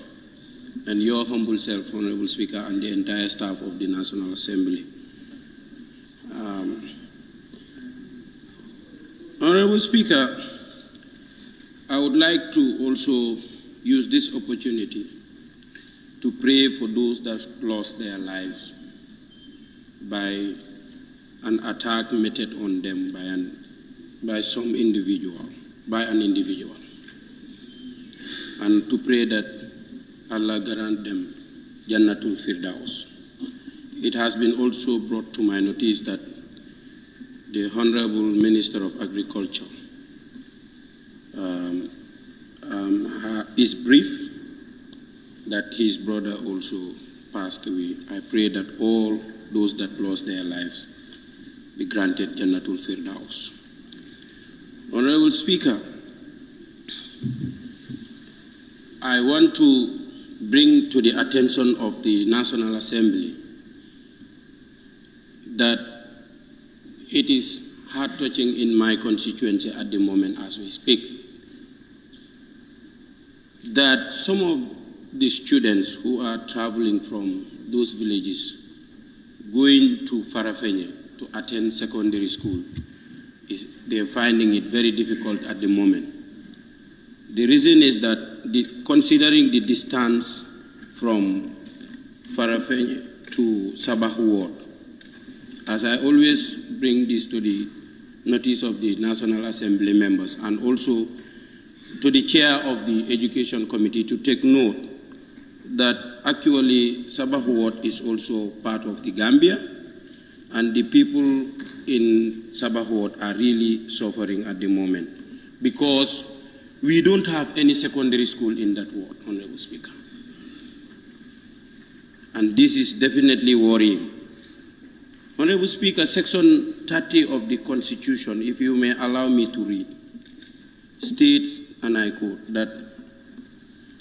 S4: and your humble self, Honorable Speaker, and the entire staff of the National Assembly. Honorable Speaker, I would like to also use this opportunity to pray for those that lost their lives by an attack meted on them by an individual, and to pray that Allah grant them Jannatul Firdaus. It has been also brought to my notice that the Honorable Minister of Agriculture is brief that his brother also passed away. I pray that all those that lost their lives be granted Jannatul Firdaus. Honorable Speaker, I want to bring to the attention of the National Assembly that it is heart-touching in my constituency at the moment as we speak, that some of the students who are traveling from those villages going to Farafenye to attend secondary school, they're finding it very difficult at the moment. The reason is that considering the distance from Farafenye to Sabah Ward, as I always bring this to the notice of the National Assembly members and also to the chair of the Education Committee to take note that actually Sabah Ward is also part of the Gambia, and the people in Sabah Ward are really suffering at the moment because we don't have any secondary school in that ward, Honorable Speaker. And this is definitely worrying. Honorable Speaker, Section 30 of the Constitution, if you may allow me to read, states, and I quote, that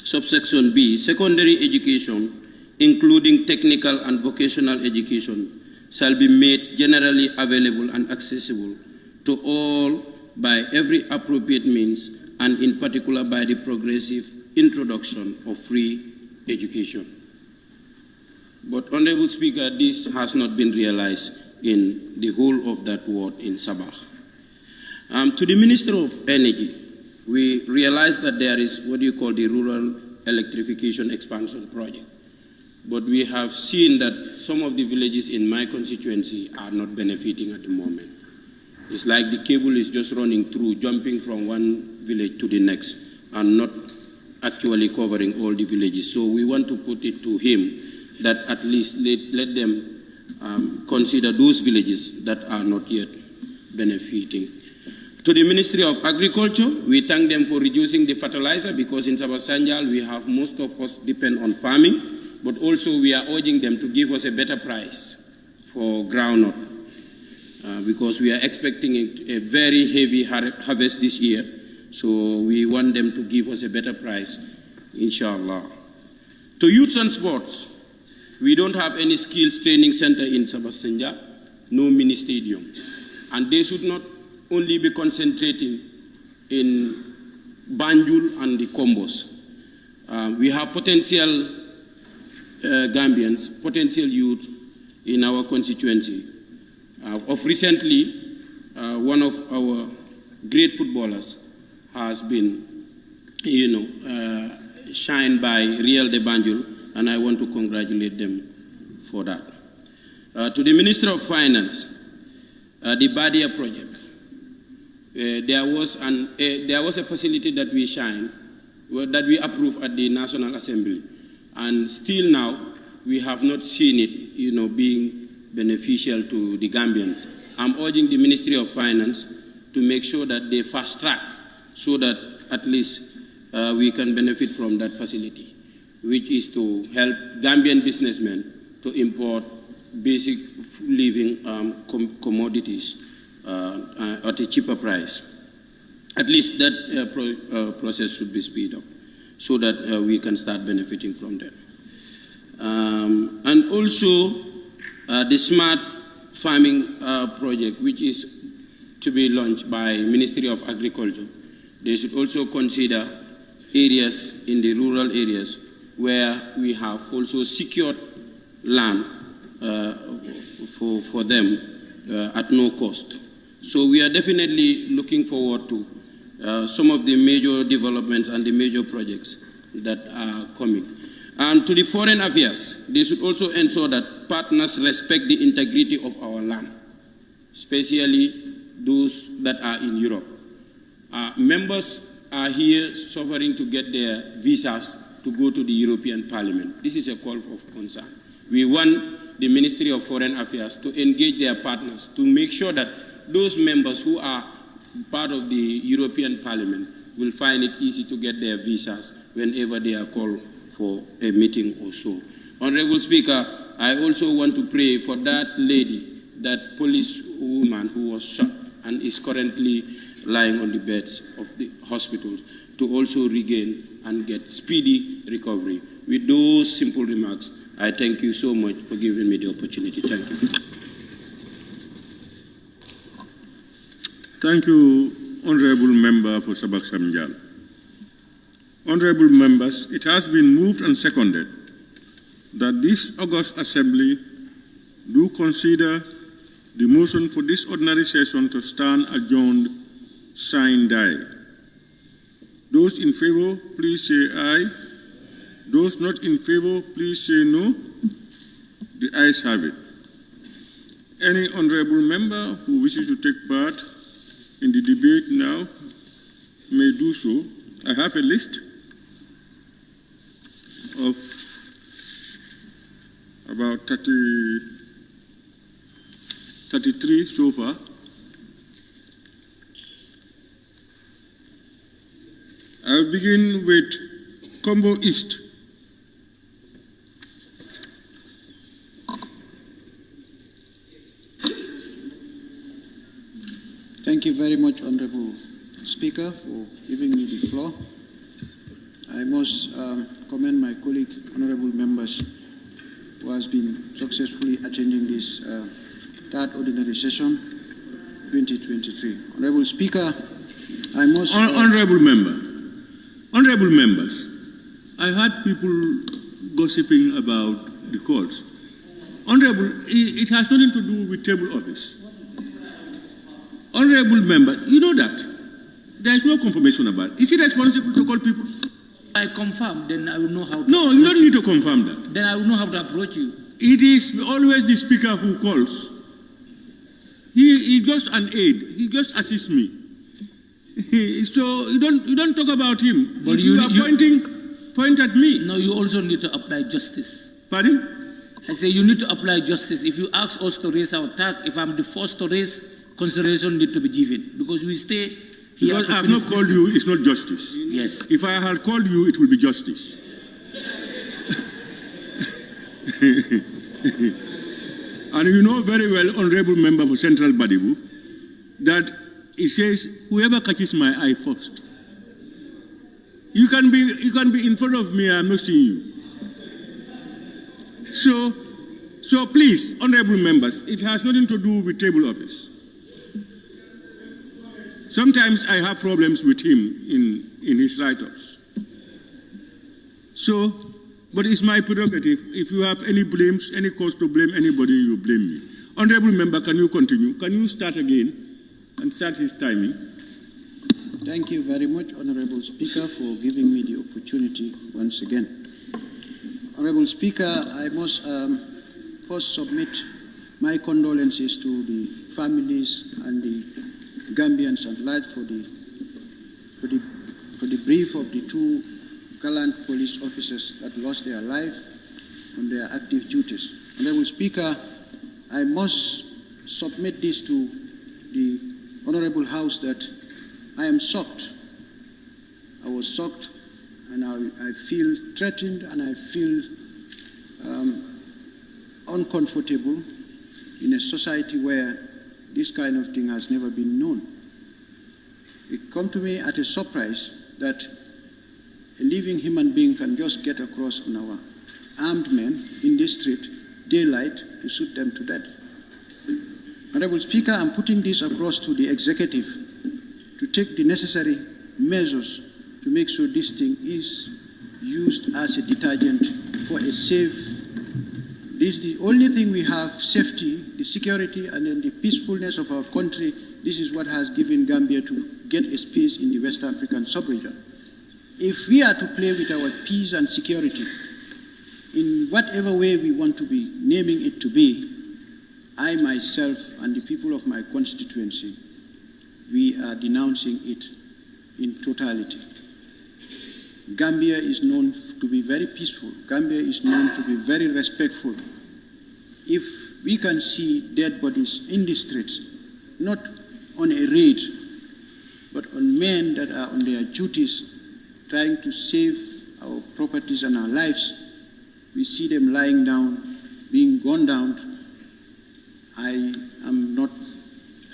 S4: subsection B, secondary education, including technical and vocational education, shall be made generally available and accessible to all by every appropriate means, and in particular by the progressive introduction of free education. But, Honorable Speaker, this has not been realized in the whole of that ward in Sabah. To the Minister of Energy, we realize that there is what you call the Rural Electrification Expansion Project. But we have seen that some of the villages in my constituency are not benefiting at the moment. It's like the cable is just running through, jumping from one village to the next, and not actually covering all the villages. So we want to put it to him that at least let them consider those villages that are not yet benefiting. To the Ministry of Agriculture, we thank them for reducing the fertilizer, because in Sabah Sanjal we have most of us depend on farming, but also we are urging them to give us a better price for groundnut, because we are expecting a very heavy harvest this year. So we want them to give us a better price, inshallah. To youth and sports, we don't have any skills training center in Sabah Sanjal, no mini stadium. And they should not only be concentrating in Banjul and the Combos. We have potential Gambians, potential youth in our constituency. Of recently, one of our great footballers has been, shined by Real de Banjul, and I want to congratulate them for that. To the Minister of Finance, the Badia project. There was a facility that we shined, that we approved at the National Assembly, and still now we have not seen it, being beneficial to the Gambians. I'm urging the Ministry of Finance to make sure that they fast track so that at least we can benefit from that facility. which is to help Gambian businessmen to import basic living commodities at a cheaper price. At least that process should be speed up so that we can start benefiting from that. And also the smart farming project, which is to be launched by Ministry of Agriculture. They should also consider areas in the rural areas where we have also secured land for them at no cost. So we are definitely looking forward to some of the major developments and the major projects that are coming. And to the foreign affairs, they should also ensure that partners respect the integrity of our land, especially those that are in Europe. Members are here suffering to get their visas to go to the European Parliament. This is a call of concern. We want the Ministry of Foreign Affairs to engage their partners to make sure that those members who are part of the European Parliament will find it easy to get their visas whenever they are called for a meeting or so. Honorable Speaker, I also want to pray for that lady, that police woman who was shot and is currently lying on the beds of the hospitals, to also regain and get speedy recovery. With those simple remarks, I thank you so much for giving me the opportunity. Thank you.
S1: Thank you, Honorable Member for Sabak Samjal. Honorable members, it has been moved and seconded that this August Assembly do consider the motion for this ordinary session to stand adjourned, signed, die. Those in favor, please say aye. Those not in favor, please say no. The ayes have it. Any honorable member who wishes to take part in the debate now may do so. I have a list of about 33 so far. I'll begin with Combo East.
S16: Thank you very much, Honorable Speaker, for giving me the floor. I must commend my colleague, honorable members, who has been successfully attending this third ordinary session 2023. Honorable Speaker, I must...
S1: Honorable members, I heard people gossiping about the calls. Honorable, it has nothing to do with table office. Honorable member, you know that. There is no confirmation about it. Is it responsible to call people?
S10: I confirm, then I will know how to
S1: No, you don't need to confirm that.
S10: Then I will know how to approach you.
S1: It is always the speaker who calls. He is just an aide. He just assists me. So you don't talk about him. But you are point at me.
S10: No, you also need to apply justice.
S1: Pardon?
S10: I say you need to apply justice. If you ask us to raise our tag, if I'm the first to raise, consideration need to be given. Because we stay here.
S1: Because I have not called you, it's not justice.
S10: Yes.
S1: If I had called you, it will be justice. And you know very well, Honorable Member for Central Badibu, that it says, whoever catches my eye first. You can be in front of me, I'm not seeing you. So please, honorable members, it has nothing to do with table office. Sometimes I have problems with him in his write-ups. So, but it's my prerogative. If you have any blames, any cause to blame anybody, you blame me. Honorable member, can you continue? Can you start again and start his timing?
S16: Thank you very much, Honorable Speaker, for giving me the opportunity once again. Honorable Speaker, I must first submit my condolences to the families and the Gambians at large for the brief of the two gallant police officers that lost their life on their active duties. Honorable Speaker, I must submit this to the Honorable House that I am shocked. I was shocked and I feel threatened, and I feel uncomfortable in a society where this kind of thing has never been known. It comes to me at a surprise that a living human being can just get across on our armed men in the street, daylight, to shoot them to death. Honorable Speaker, I'm putting this across to the executive to take the necessary measures to make sure this thing is used as a detergent for a safe. This is the only thing we have: safety, the security, and then the peacefulness of our country. This is what has given Gambia to get a space in the West African sub-region. If we are to play with our peace and security in whatever way we want to be naming it to be, I myself and the people of my constituency, we are denouncing it in totality. Gambia is known to be very peaceful. Gambia is known to be very respectful. If we can see dead bodies in the streets, not on a raid, but on men that are on their duties, trying to save our properties and our lives, we see them lying down, being gunned down, I am not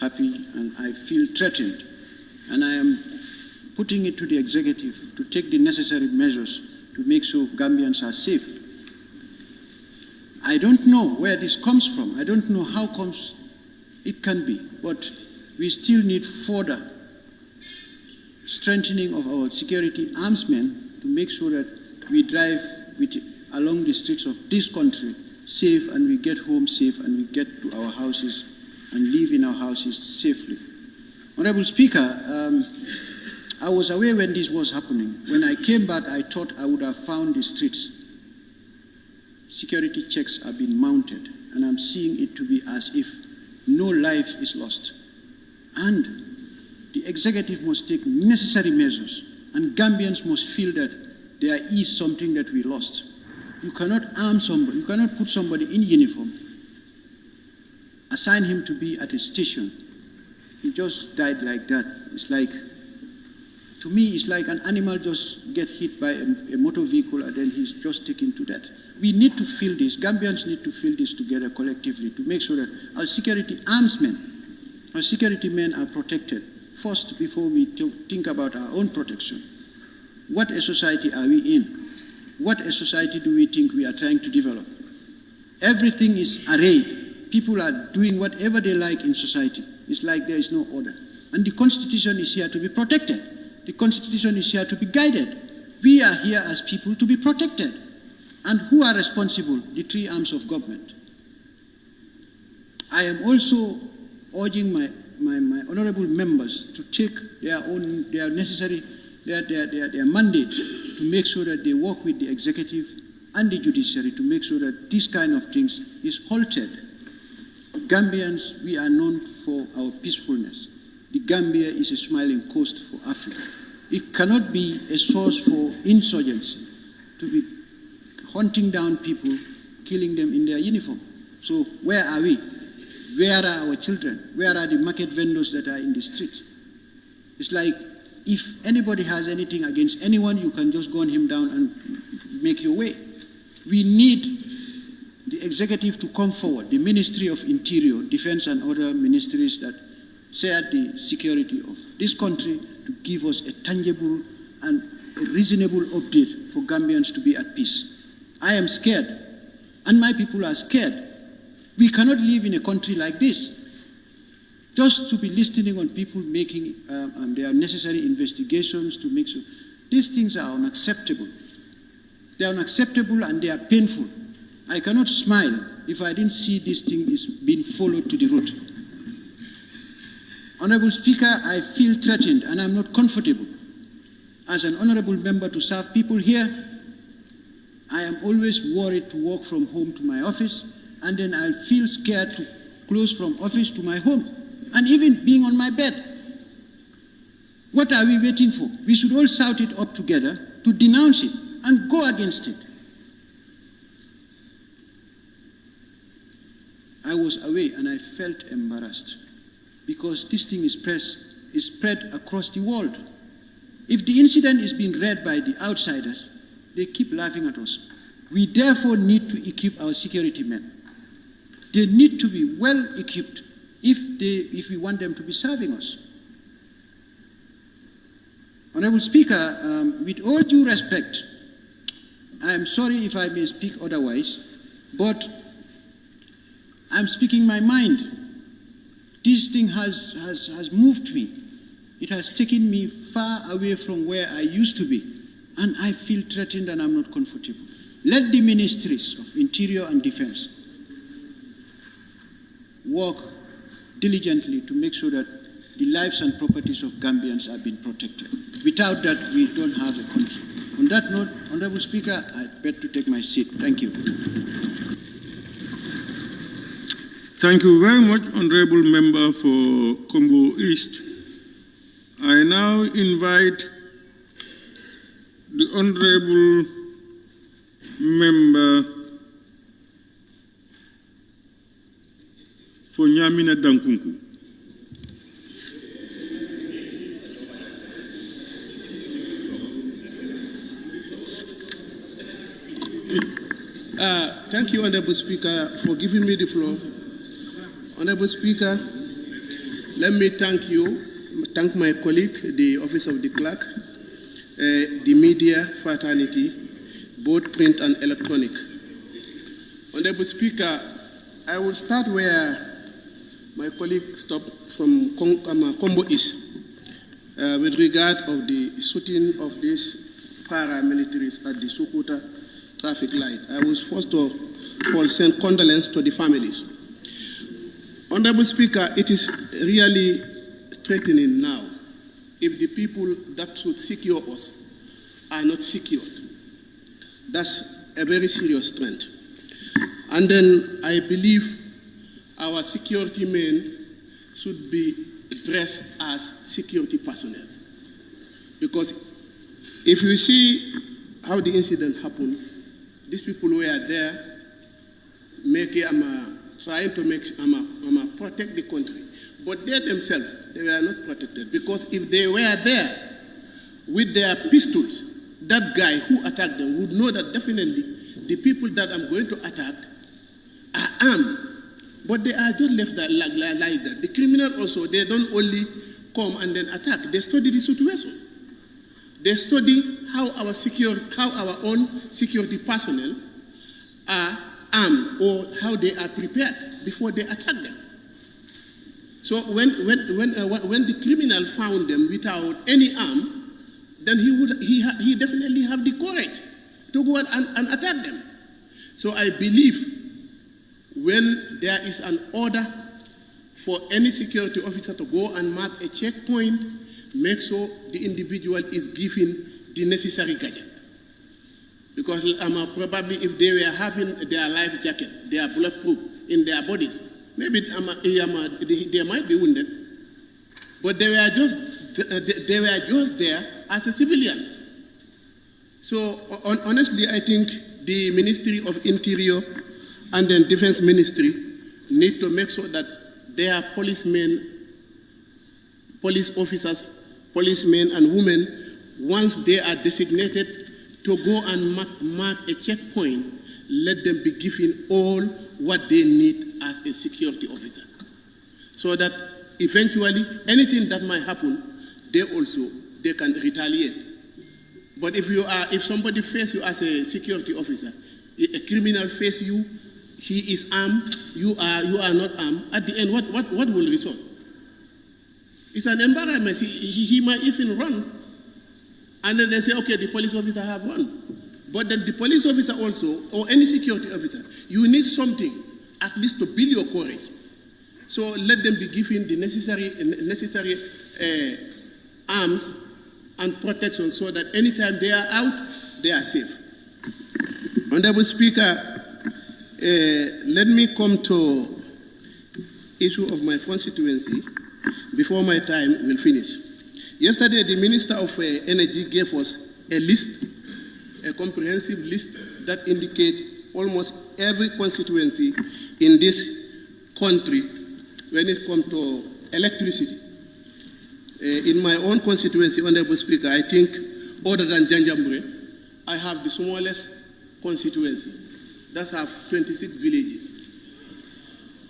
S16: happy and I feel threatened. And I am putting it to the executive to take the necessary measures to make sure Gambians are safe. I don't know where this comes from. I don't know how comes it can be, but we still need further strengthening of our security armsmen to make sure that we drive along the streets of this country safe, and we get home safe, and we get to our houses and live in our houses safely. Honorable Speaker, I was aware when this was happening. When I came back, I thought I would have found the streets. Security checks have been mounted, and I'm seeing it to be as if no life is lost. And the executive must take necessary measures, and Gambians must feel that there is something that we lost. You cannot arm somebody, you cannot put somebody in uniform, assign him to be at a station. He just died like that. It's like, to me, it's like an animal just get hit by a motor vehicle and then he's just taken to death. We need to feel this. Gambians need to feel this together collectively to make sure that our security armsmen, our security men are protected first before we think about our own protection. What a society are we in? What a society do we think we are trying to develop? Everything is arrayed. People are doing whatever they like in society. It's like there is no order. And the Constitution is here to be protected. The Constitution is here to be guided. We are here as people to be protected. And who are responsible? The three arms of government. I am also urging my honorable members to take their mandate to make sure that they work with the executive and the judiciary to make sure that this kind of things is halted. Gambians, we are known for our peacefulness. The Gambia is a smiling coast for Africa. It cannot be a source for insurgency, to be hunting down people, killing them in their uniform. So where are we? Where are our children? Where are the market vendors that are in the street? It's like, if anybody has anything against anyone, you can just gun him down and make your way. We need the executive to come forward, the Ministry of Interior, Defense and other ministries that share the security of this country, to give us a tangible and a reasonable update for Gambians to be at peace. I am scared, and my people are scared. We cannot live in a country like this. Just to be listening on people making their necessary investigations to make sure. These things are unacceptable. They are unacceptable and they are painful. I cannot smile if I didn't see this thing is being followed to the root. Honorable Speaker, I feel threatened and I'm not comfortable. As an honorable member to serve people here, I am always worried to walk from home to my office, and then I feel scared to close from office to my home, and even being on my bed. What are we waiting for? We should all shout it up together to denounce it and go against it. I was away and I felt embarrassed because this thing is spread across the world. If the incident is being read by the outsiders, they keep laughing at us. We therefore need to equip our security men. They need to be well equipped if we want them to be serving us. Honorable Speaker, with all due respect, I am sorry if I may speak otherwise, but I'm speaking my mind. This thing has moved me. It has taken me far away from where I used to be, and I feel threatened and I'm not comfortable. Let the ministries of Interior and Defense work diligently to make sure that the lives and properties of Gambians are being protected. Without that, we don't have a country. On that note, Honorable Speaker, I beg to take my seat. Thank you.
S1: Thank you very much, Honorable Member for Kombo East. I now invite the Honorable Member for Nyamina Dankunku.
S17: Thank you, Honorable Speaker, for giving me the floor. Honorable Speaker, let me thank my colleague, the Office of the Clerk, the media fraternity, both print and electronic. Honorable Speaker, I will start where my colleague stopped from Kombo East with regard of the shooting of these paramilitaries at the Sukuta traffic light. I was first of all send condolence to the families. Honorable Speaker, it is really threatening now if the people that should secure us are not secured. That's a very serious trend. And then I believe our security men should be dressed as security personnel. Because if you see how the incident happened, these people were there trying to protect the country. But they themselves, they were not protected. Because if they were there with their pistols, that guy who attacked them would know that definitely the people that I'm going to attack are armed. But they are just left like that. The criminal also, they don't only come and then attack. They study the situation. They study how our own security personnel are armed or how they are prepared before they attack them. So when the criminal found them without any arm, then he definitely have the courage to go and attack them. So I believe when there is an order for any security officer to go and mark a checkpoint, make sure the individual is given the necessary gadget. Because probably if they were having their life jacket, they are bulletproof in their bodies, maybe they might be wounded, but they were just there as a civilian. So honestly, I think the Ministry of Interior and then Defense Ministry need to make sure that their policemen, police officers, policemen and women, once they are designated to go and mark a checkpoint, let them be given all what they need as a security officer. So that eventually, anything that might happen, they can retaliate. But if somebody faces you as a security officer, a criminal faces you, he is armed, you are not armed, at the end, what will result? It's an embarrassment. He might even run. And then they say, okay, the police officer have run. But then the police officer also, or any security officer, you need something, at least to build your courage. So let them be given the necessary arms and protection so that anytime they are out, they are safe. Honorable Speaker, let me come to issue of my constituency before my time will finish. Yesterday, the Minister of Energy gave us a list, a comprehensive list that indicates almost every constituency in this country when it comes to electricity. In my own constituency, Honorable Speaker, I think, other than Janjambure, I have the smallest constituency. That's have 26 villages.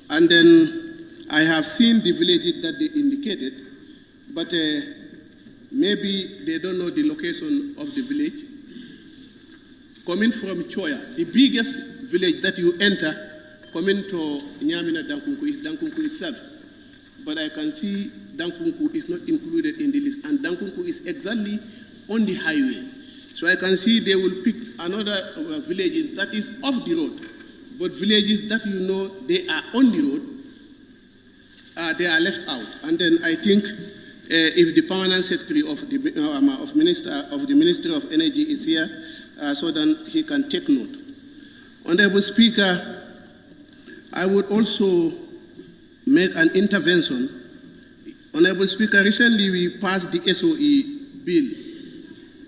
S17: And then I have seen the villages that they indicated, but maybe they don't know the location of the village. Coming from Choya, the biggest village that you enter, coming to Nyamina Dankunku is Dankunku itself. But I can see Dankunku is not included in the list, and Dankunku is exactly on the highway. So I can see they will pick another villages that is off the road, but villages that you know they are on the road, they are left out. And then I think if the permanent secretary of the Ministry of Energy is here, so then he can take note. Honorable Speaker, I would also make an intervention. Honorable Speaker, recently we passed the SOE bill.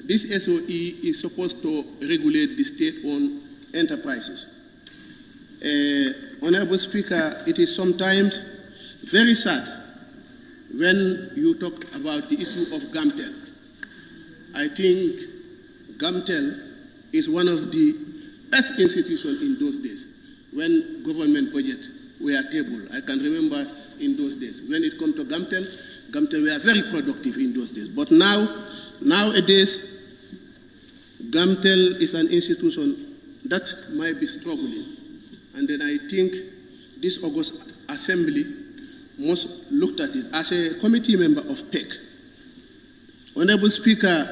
S17: This SOE is supposed to regulate the state-owned enterprises. Honorable Speaker, it is sometimes very sad when you talk about the issue of GAMTEL. I think GAMTEL is one of the best institutions in those days when government budgets were tabled. I can remember in those days. When it comes to GAMTEL, GAMTEL were very productive in those days. But nowadays, GAMTEL is an institution that might be struggling. And then I think this August Assembly must look at it. As a committee member of PEC, Honorable Speaker,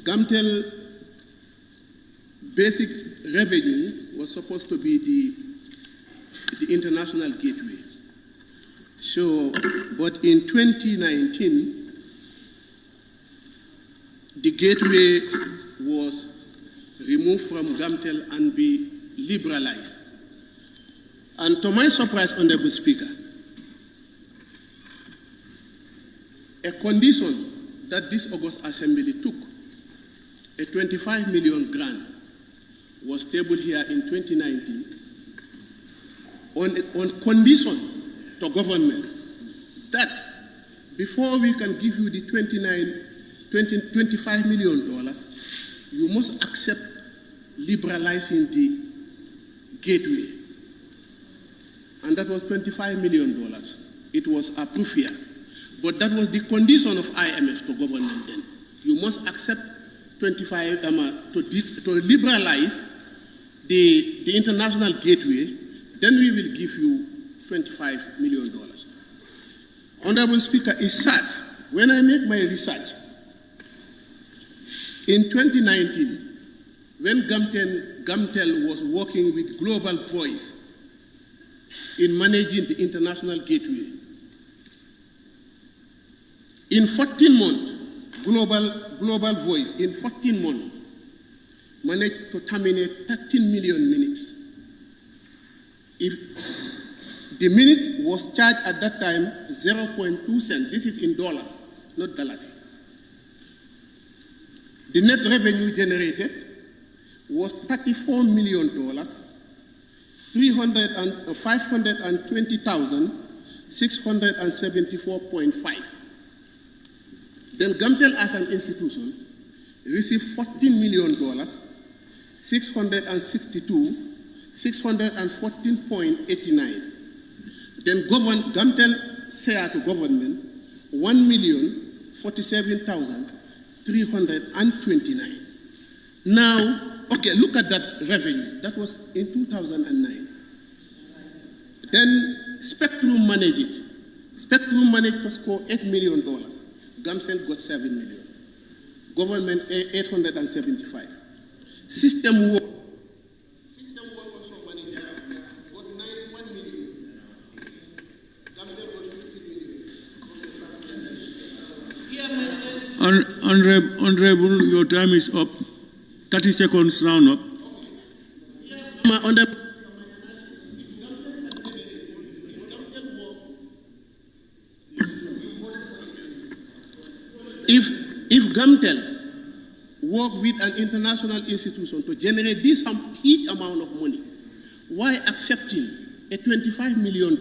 S17: GAMTEL basic revenue was supposed to be the international gateway. So, but in 2019, the gateway was removed from GAMTEL and be liberalized. And to my surprise, Honorable Speaker, a condition that this August Assembly took, a 25 million grant, was tabled here in 2019 on condition to government that before we can give you the $25 million, you must accept liberalizing the gateway. And that was $25 million. It was approved here. But that was the condition of IMF to government then. You must accept 25 to liberalize the international gateway, then we will give you $25 million. Honorable Speaker, it's sad. When I make my research, in 2019, when GAMTEL was working with Global Voice in managing the international gateway, in 14 months, Global Voice, in 14 months, managed to terminate 13 million minutes. If the minute was charged at that time 0.2 cents, this is in dollars, not dollars. The net revenue generated was $34 million, 520,674.5. Then GAMTEL as an institution received $14 million, 614.89. Then GAMTEL said to government 1,047,329. Now, okay, look at that revenue. That was in 2009. Then Spectrum managed it. Spectrum managed to score $8 million. GAMTEL got $7 million. Government 875. System work.
S1: Honorable, your time is up. 30 seconds round up.
S17: If GAMTEL work with an international institution to generate this huge amount of money, why accepting a $25 million?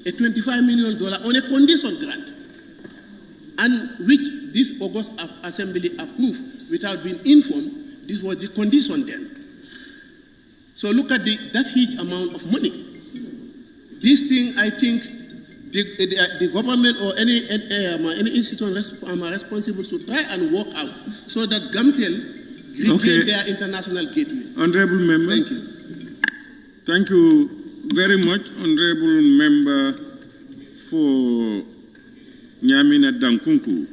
S17: a $25 million on a condition grant, and which this August Assembly approved without being informed. This was the condition then. So look at that huge amount of money. This thing, I think, the government or any institution responsible to try and work out so that GAMTEL regain their international gateway.
S1: Honorable Member.
S17: Thank you.
S1: Thank you very much, Honorable Member for Nyamina Dankunku.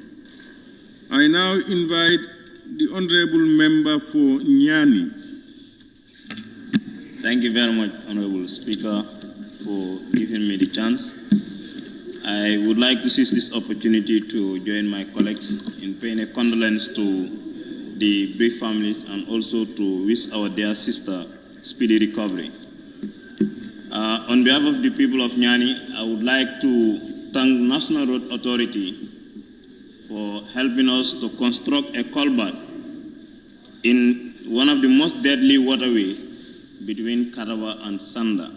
S1: I now invite the Honorable Member for Nyani.
S18: Thank you very much, Honorable Speaker, for giving me the chance. I would like to seize this opportunity to join my colleagues in paying a condolence to the bereaved families and also to wish our dear sister speedy recovery. On behalf of the people of Nyani, I would like to thank National Road Authority for helping us to construct a culvert in one of the most deadly waterways between Karawa and Sanda.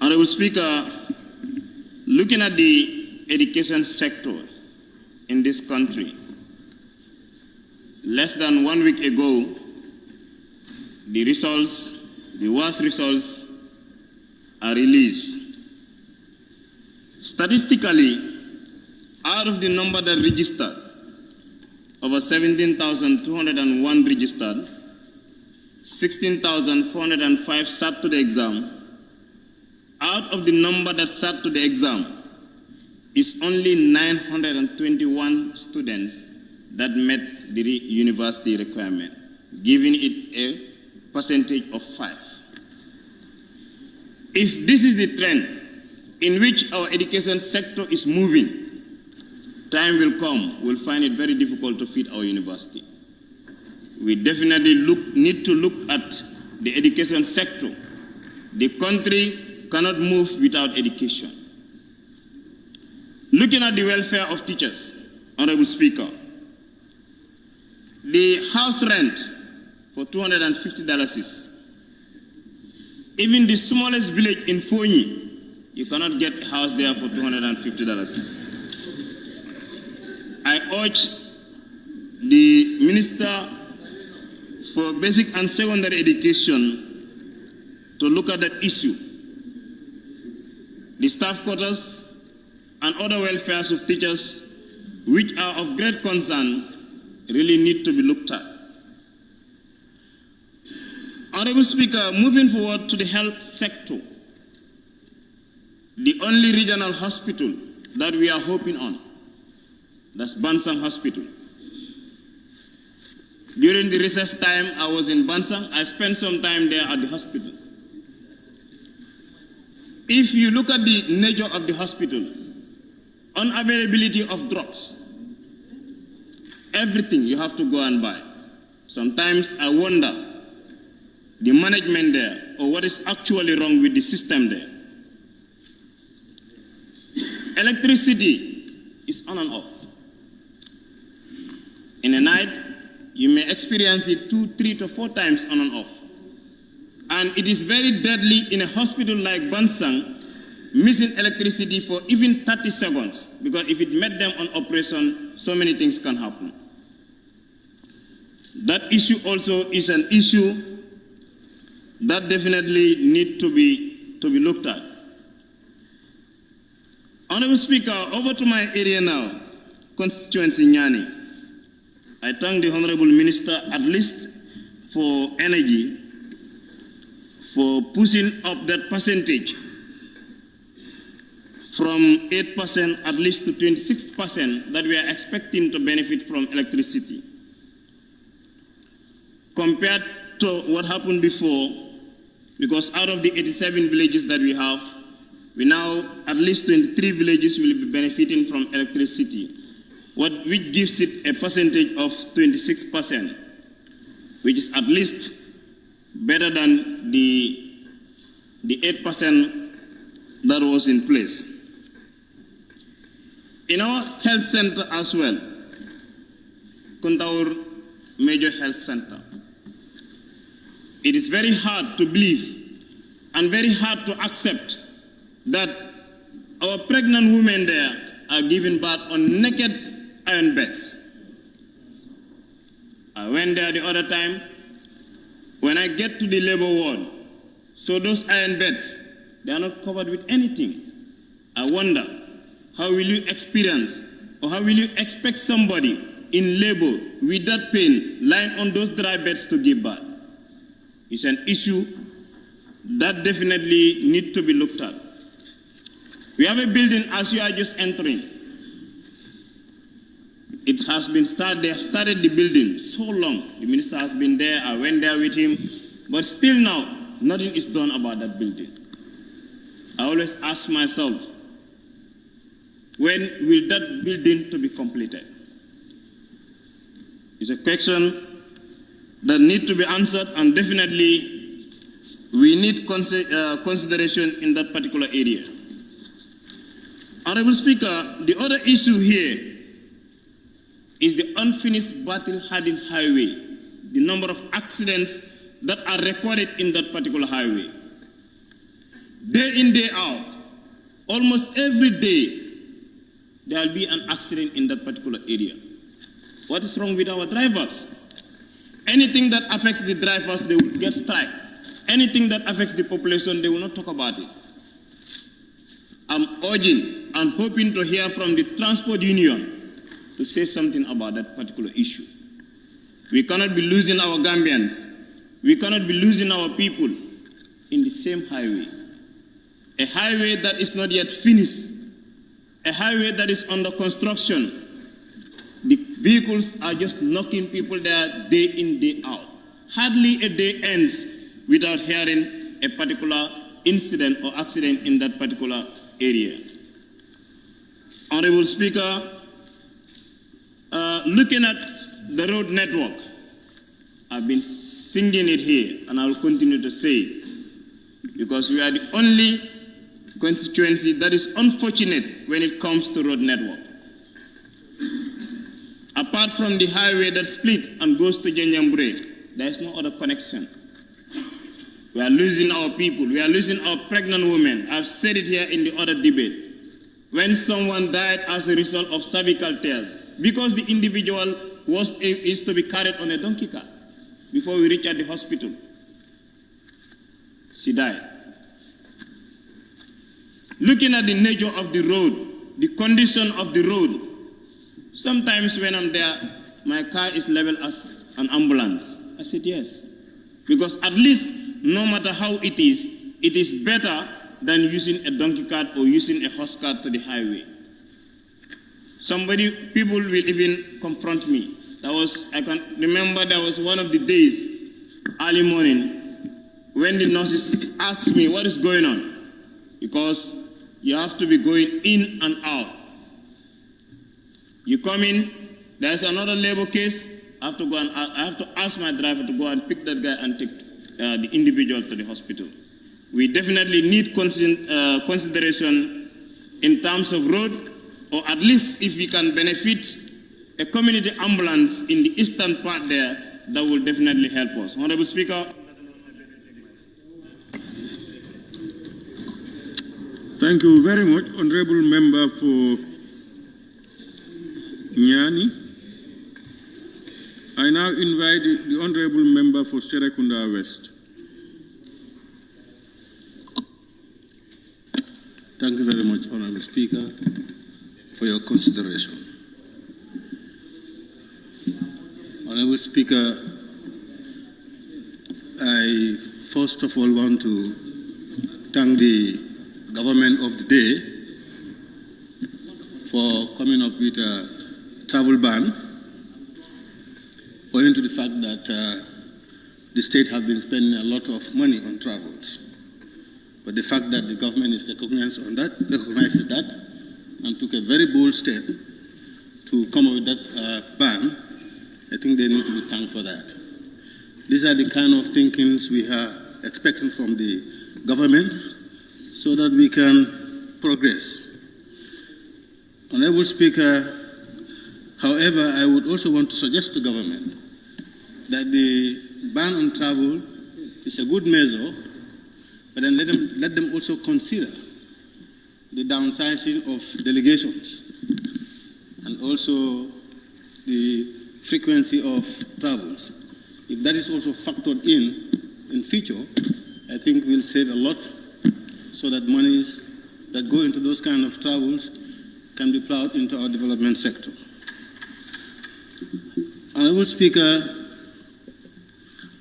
S18: Honorable Speaker, looking at the education sector in this country, less than 1 week ago, the worst results are released. Statistically, out of the number that registered, over 17,201 registered, 16,405 sat to the exam. Out of the number that sat to the exam, is only 921 students that met the university requirement, giving it a percentage of 5. If this is the trend in which our education sector is moving, time will come, we'll find it very difficult to feed our university. We definitely need to look at the education sector. The country cannot move without education. Looking at the welfare of teachers, Honorable Speaker, the house rent for $250 is, even the smallest village in Fonyi, you cannot get a house there for $250. I urge the Minister for Basic and Secondary Education to look at that issue. The staff quarters and other welfares of teachers, which are of great concern, really need to be looked at. Honorable Speaker, moving forward to the health sector, the only regional hospital that we are hoping on, that's Bansang Hospital. During the recess time, I was in Bansang. I spent some time there at the hospital. If you look at the nature of the hospital, unavailability of drugs, everything you have to go and buy. Sometimes I wonder the management there or what is actually wrong with the system there. Electricity is on and off. In a night, you may experience it 2, 3 to 4 times on and off. And it is very deadly in a hospital like Bansang, missing electricity for even 30 seconds, because if it met them on operation, so many things can happen. That issue also is an issue that definitely need to be looked at. Honorable Speaker, over to my area now, constituency Nyani. I thank the Honorable Minister, at least for energy, for pushing up that percentage from 8% at least to 26% that we are expecting to benefit from electricity. Compared to what happened before, because out of the 87 villages that we have, we now, at least 23 villages will be benefiting from electricity, which gives it a percentage of 26%, which is at least better than the 8% that was in place. In our health center as well, Kuntaur Major Health Center, it is very hard to believe and very hard to accept that our pregnant women there are giving birth on naked iron beds. I went there the other time. When I get to the labor ward, so those iron beds, they are not covered with anything. I wonder, how will you experience or how will you expect somebody in labor with that pain lying on those dry beds to give birth? It's an issue that definitely needs to be looked at. We have a building as you are just entering. It has been started, they have started the building so long. The minister has been there, I went there with him, but still now, nothing is done about that building. I always ask myself, when will that building to be completed? It's a question that needs to be answered, and definitely we need consideration in that particular area. Honorable Speaker, the other issue here is the unfinished battle-hardened highway, the number of accidents that are recorded in that particular highway. Day in, day out, almost every day, there will be an accident in that particular area. What is wrong with our drivers? Anything that affects the drivers, they will get strike. Anything that affects the population, they will not talk about it. I'm urging and hoping to hear from the transport union to say something about that particular issue. We cannot be losing our Gambians. We cannot be losing our people in the same highway. A highway that is not yet finished. A highway that is under construction. The vehicles are just knocking people there day in, day out. Hardly a day ends without hearing a particular incident or accident in that particular area. Honorable Speaker, looking at the road network, I've been singing it here, and I will continue to say it, because we are the only constituency that is unfortunate when it comes to road network. Apart from the highway that split and goes to Janjambure, there is no other connection. We are losing our people. We are losing our pregnant women. I've said it here in the other debate. When someone died as a result of cervical tears, because the individual is to be carried on a donkey cart before we reach at the hospital, she died. Looking at the nature of the road, the condition of the road, sometimes when I'm there, my car is labeled as an ambulance. I said yes, because at least no matter how it is better than using a donkey cart or using a horse cart to the highway. People will even confront me. I can remember there was one of the days, early morning, when the nurses asked me what is going on, because you have to be going in and out. You come in, there's another labor case, I have to ask my driver to go and pick that guy and take the individual to the hospital. We definitely need consideration in terms of road, or at least if we can benefit a community ambulance in the eastern part there, that will definitely help us. Honorable Speaker.
S1: Thank you very much, Honorable Member for Nyani. I now invite the Honorable Member for Serekunda West.
S19: Thank you very much, Honorable Speaker, for your consideration. Honorable Speaker, I first of all want to thank the government of the day for coming up with a travel ban, owing to the fact that the state has been spending a lot of money on travels. But the fact that the government is recognizes that and took a very bold step to come up with that ban, I think they need to be thanked for that. These are the kind of thinkings we are expecting from the government so that we can progress. Honorable Speaker, however, I would also want to suggest to government that the ban on travel is a good measure, but then let them also consider the downsizing of delegations and also the frequency of travels. If that is also factored in future, I think we'll save a lot so that monies that go into those kind of travels can be plowed into our development sector. Honorable Speaker,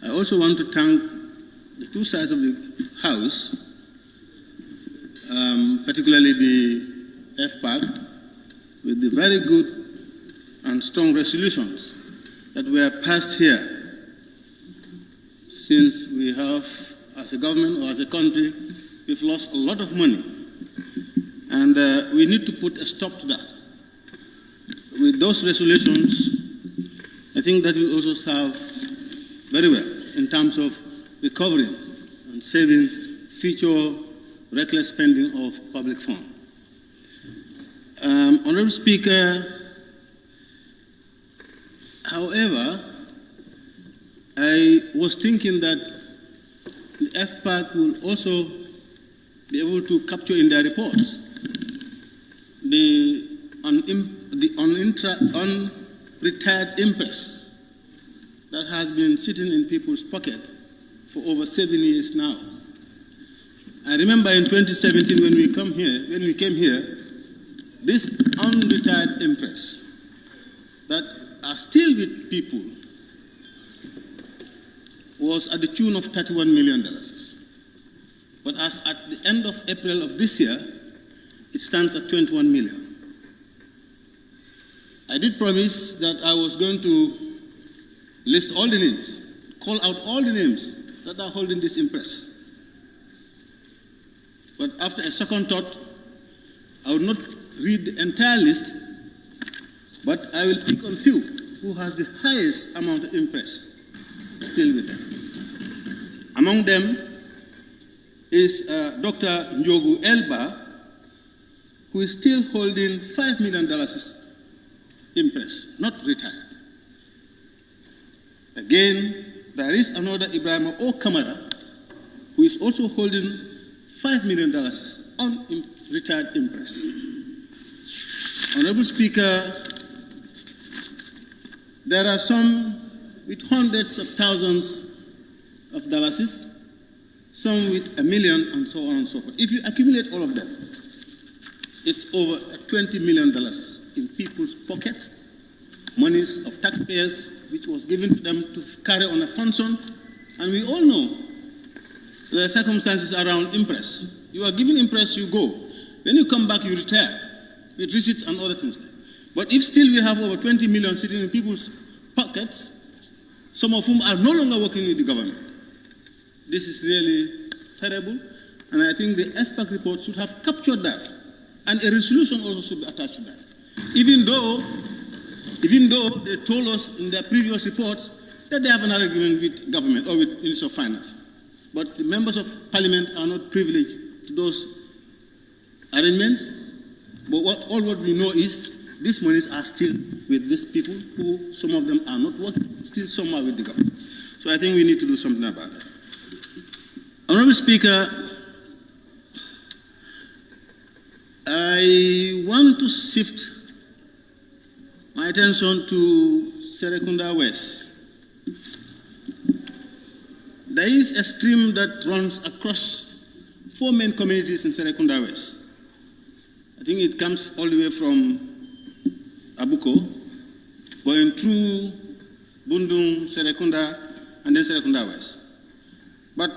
S19: I also want to thank the two sides of the House, particularly the FPAC, with the very good and strong resolutions that were passed here. Since we have, as a government or as a country, we've lost a lot of money. And we need to put a stop to that. With those resolutions, I think that will also serve very well in terms of recovering and saving future reckless spending of public funds. Honorable Speaker, however, I was thinking that the FPAC will also be able to capture in their reports the unretired impress that has been sitting in people's pocket for over 7 years now. I remember in 2017 when we came here, this unretired impress that are still with people was at the tune of $31 million. But as at the end of April of this year, it stands at 21 million. I did promise that I was going to list all the names, call out all the names that are holding this impress. But after a second thought, I will not read the entire list, but I will pick on few who has the highest amount of impress still with them. Among them is Dr. Njogu Elba, who is still holding $5 million impress, not retired. Again, there is another Ibrahim O. Kamara, who is also holding $5 million on retired impress. Honorable Speaker, there are some with hundreds of thousands of dollars, some with $1 million, and so on and so forth. If you accumulate all of them, it's over $20 million in people's pocket, monies of taxpayers, which was given to them to carry on a function. And we all know the circumstances around impress. You are given impress, you go. When you come back, you retire with receipts and other things. But if still we have over 20 million sitting in people's pockets, some of whom are no longer working with the government, this is really terrible. And I think the FPAC report should have captured that. And a resolution also should be attached to that. Even though they told us in their previous reports that they have an argument with government or with Minister of Finance. But the members of parliament are not privileged to those arrangements. But all what we know is these monies are still with these people who, some of them are not working, still some are with the government. So I think we need to do something about that. Honorable Speaker, I want to shift my attention to Serekunda West. There is a stream that runs across 4 main communities in Serekunda West. I think it comes all the way from Abuko, going through Bundung, Serekunda, and then Serekunda West. But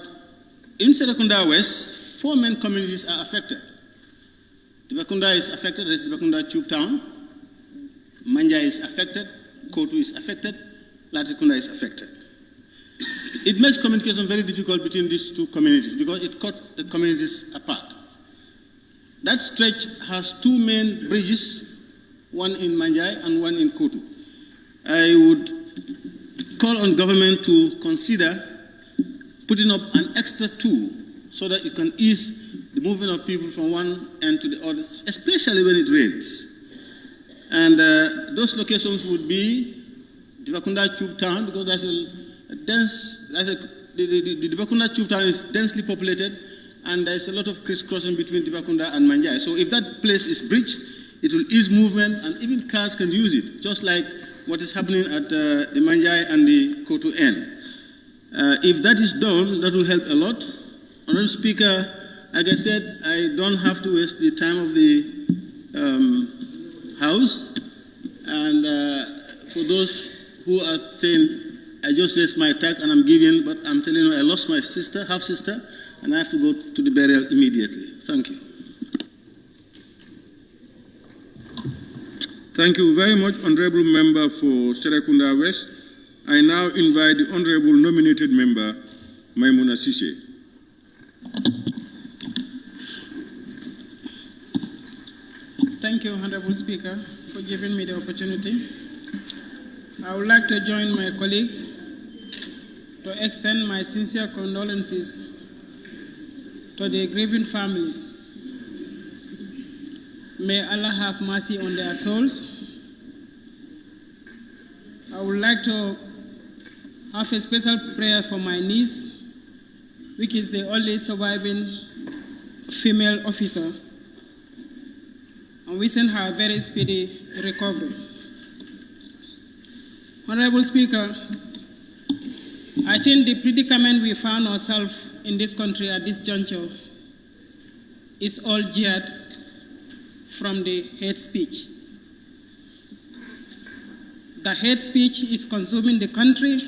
S19: in Serekunda West, 4 main communities are affected. Dibakunda is affected, there is Dibakunda Tube Town. Manja is affected, Kotu is affected, Latikunda is affected. It makes communication very difficult between these 2 communities because it cut the communities apart. That stretch has 2 main bridges, one in Manjai and one in Kotu. I would call on government to consider putting up an extra 2 so that it can ease the movement of people from one end to the other, especially when it rains. And those locations would be Dibakunda Tube Town, because there's a dense, the Dibakunda Tube Town is densely populated, and there's a lot of crisscrossing between Dibakunda and Manjai. So if that place is breached, it will ease movement, and even cars can use it, just like what is happening at the Manjai and the Koto end. If that is done, that will help a lot. Honourable Speaker, like I said, I don't have to waste the time of the House. And for those who are saying, I just raised my tag and I'm giving, but I'm telling you, I lost my sister, half-sister, and I have to go to the burial immediately. Thank you.
S1: Thank you very much, Honorable Member for Serekunda West. I now invite the Honorable nominated member, Maimuna Sise.
S14: Thank you, Honorable Speaker, for giving me the opportunity. I would like to join my colleagues to extend my sincere condolences to the grieving families. May Allah have mercy on their souls. I would like to have a special prayer for my niece, which is the only surviving female officer, and wishing her a very speedy recovery. Honorable Speaker, I think the predicament we found ourselves in this country at this juncture is all geared from the hate speech. The hate speech is consuming the country,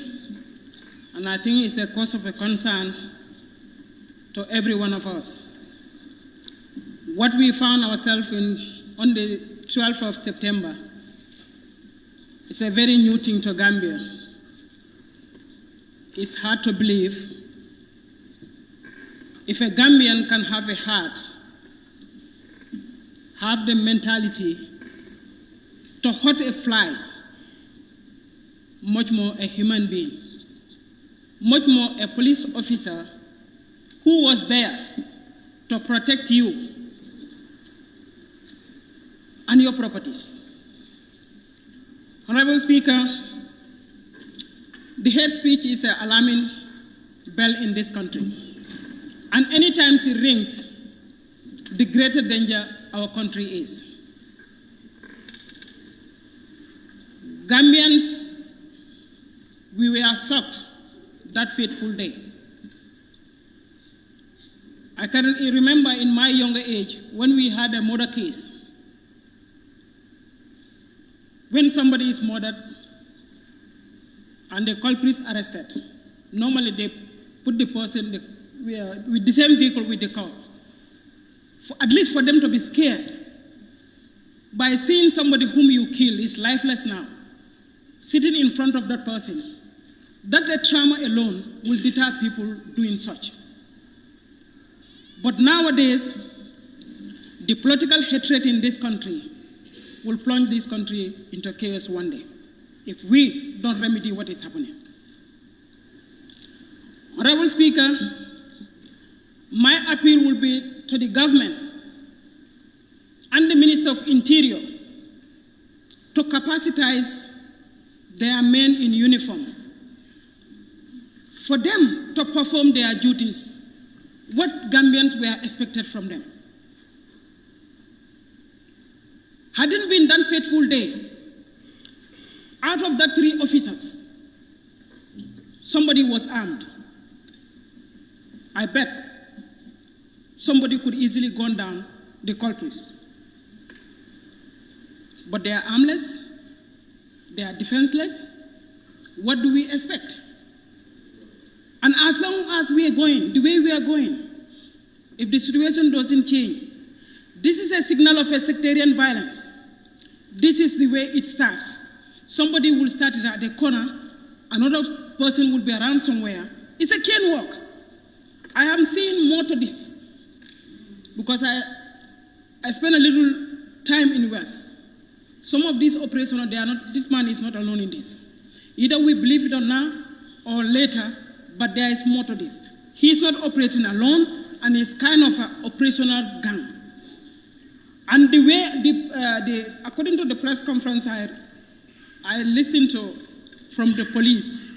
S14: and I think it's a cause of a concern to every one of us. What we found ourselves in on the 12th of September is a very new thing to Gambia. It's hard to believe if a Gambian can have a heart, have the mentality to hurt a fly, much more a human being, much more a police officer who was there to protect you and your properties. Honorable Speaker, the hate speech is an alarming bell in this country. And anytime it rings, the greater danger our country is. Gambians, we were shocked that fateful day. I can remember in my younger age when we had a murder case. When somebody is murdered and the culprit is arrested, normally they put the person with the same vehicle with the car, at least for them to be scared. By seeing somebody whom you kill is lifeless now, sitting in front of that person, that trauma alone will deter people doing such. But nowadays, the political hatred in this country will plunge this country into chaos one day if we don't remedy what is happening. Honorable Speaker, my appeal will be to the government and the Minister of Interior to capacitize their men in uniform for them to perform their duties, what Gambians were expected from them. Hadn't been that fateful day, out of that 3 officers, somebody was armed. I bet somebody could easily gun down the culprits. But they are armless, they are defenseless. What do we expect? And as long as we are going the way we are going, if the situation doesn't change, this is a signal of a sectarian violence. This is the way it starts. Somebody will start it at the corner, another person will be around somewhere. It's a chain walk. I am seeing more to this because I spent a little time in West. Some of these operations, this man is not alone in this. Either we believe it or not, or later, but there is more to this. He's not operating alone, and it's kind of an operational gang. And the way, according to the press conference I listened to from the police,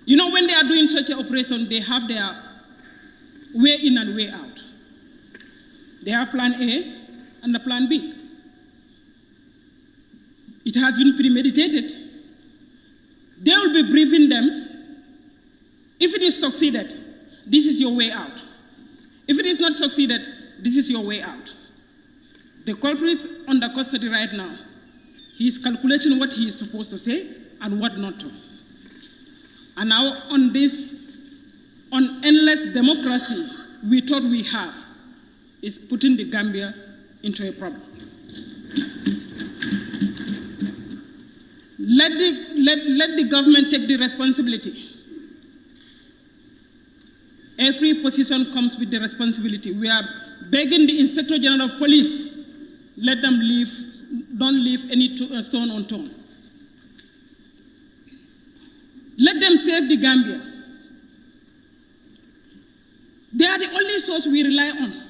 S14: you know, when they are doing such an operation, they have their way in and way out. They have plan A and the plan B. It has been premeditated. They will be briefing them. If it is succeeded, this is your way out. If it is not succeeded, this is your way out. The culprit is under custody right now. He is calculating what he is supposed to say and what not to. And now on this, on endless democracy we thought we have, is putting the Gambia into a problem. Let the government take the responsibility. Every position comes with the responsibility. We are begging the Inspector General of Police, let them leave, don't leave any stone unturned. Let them save the Gambia. They are the only source we rely on.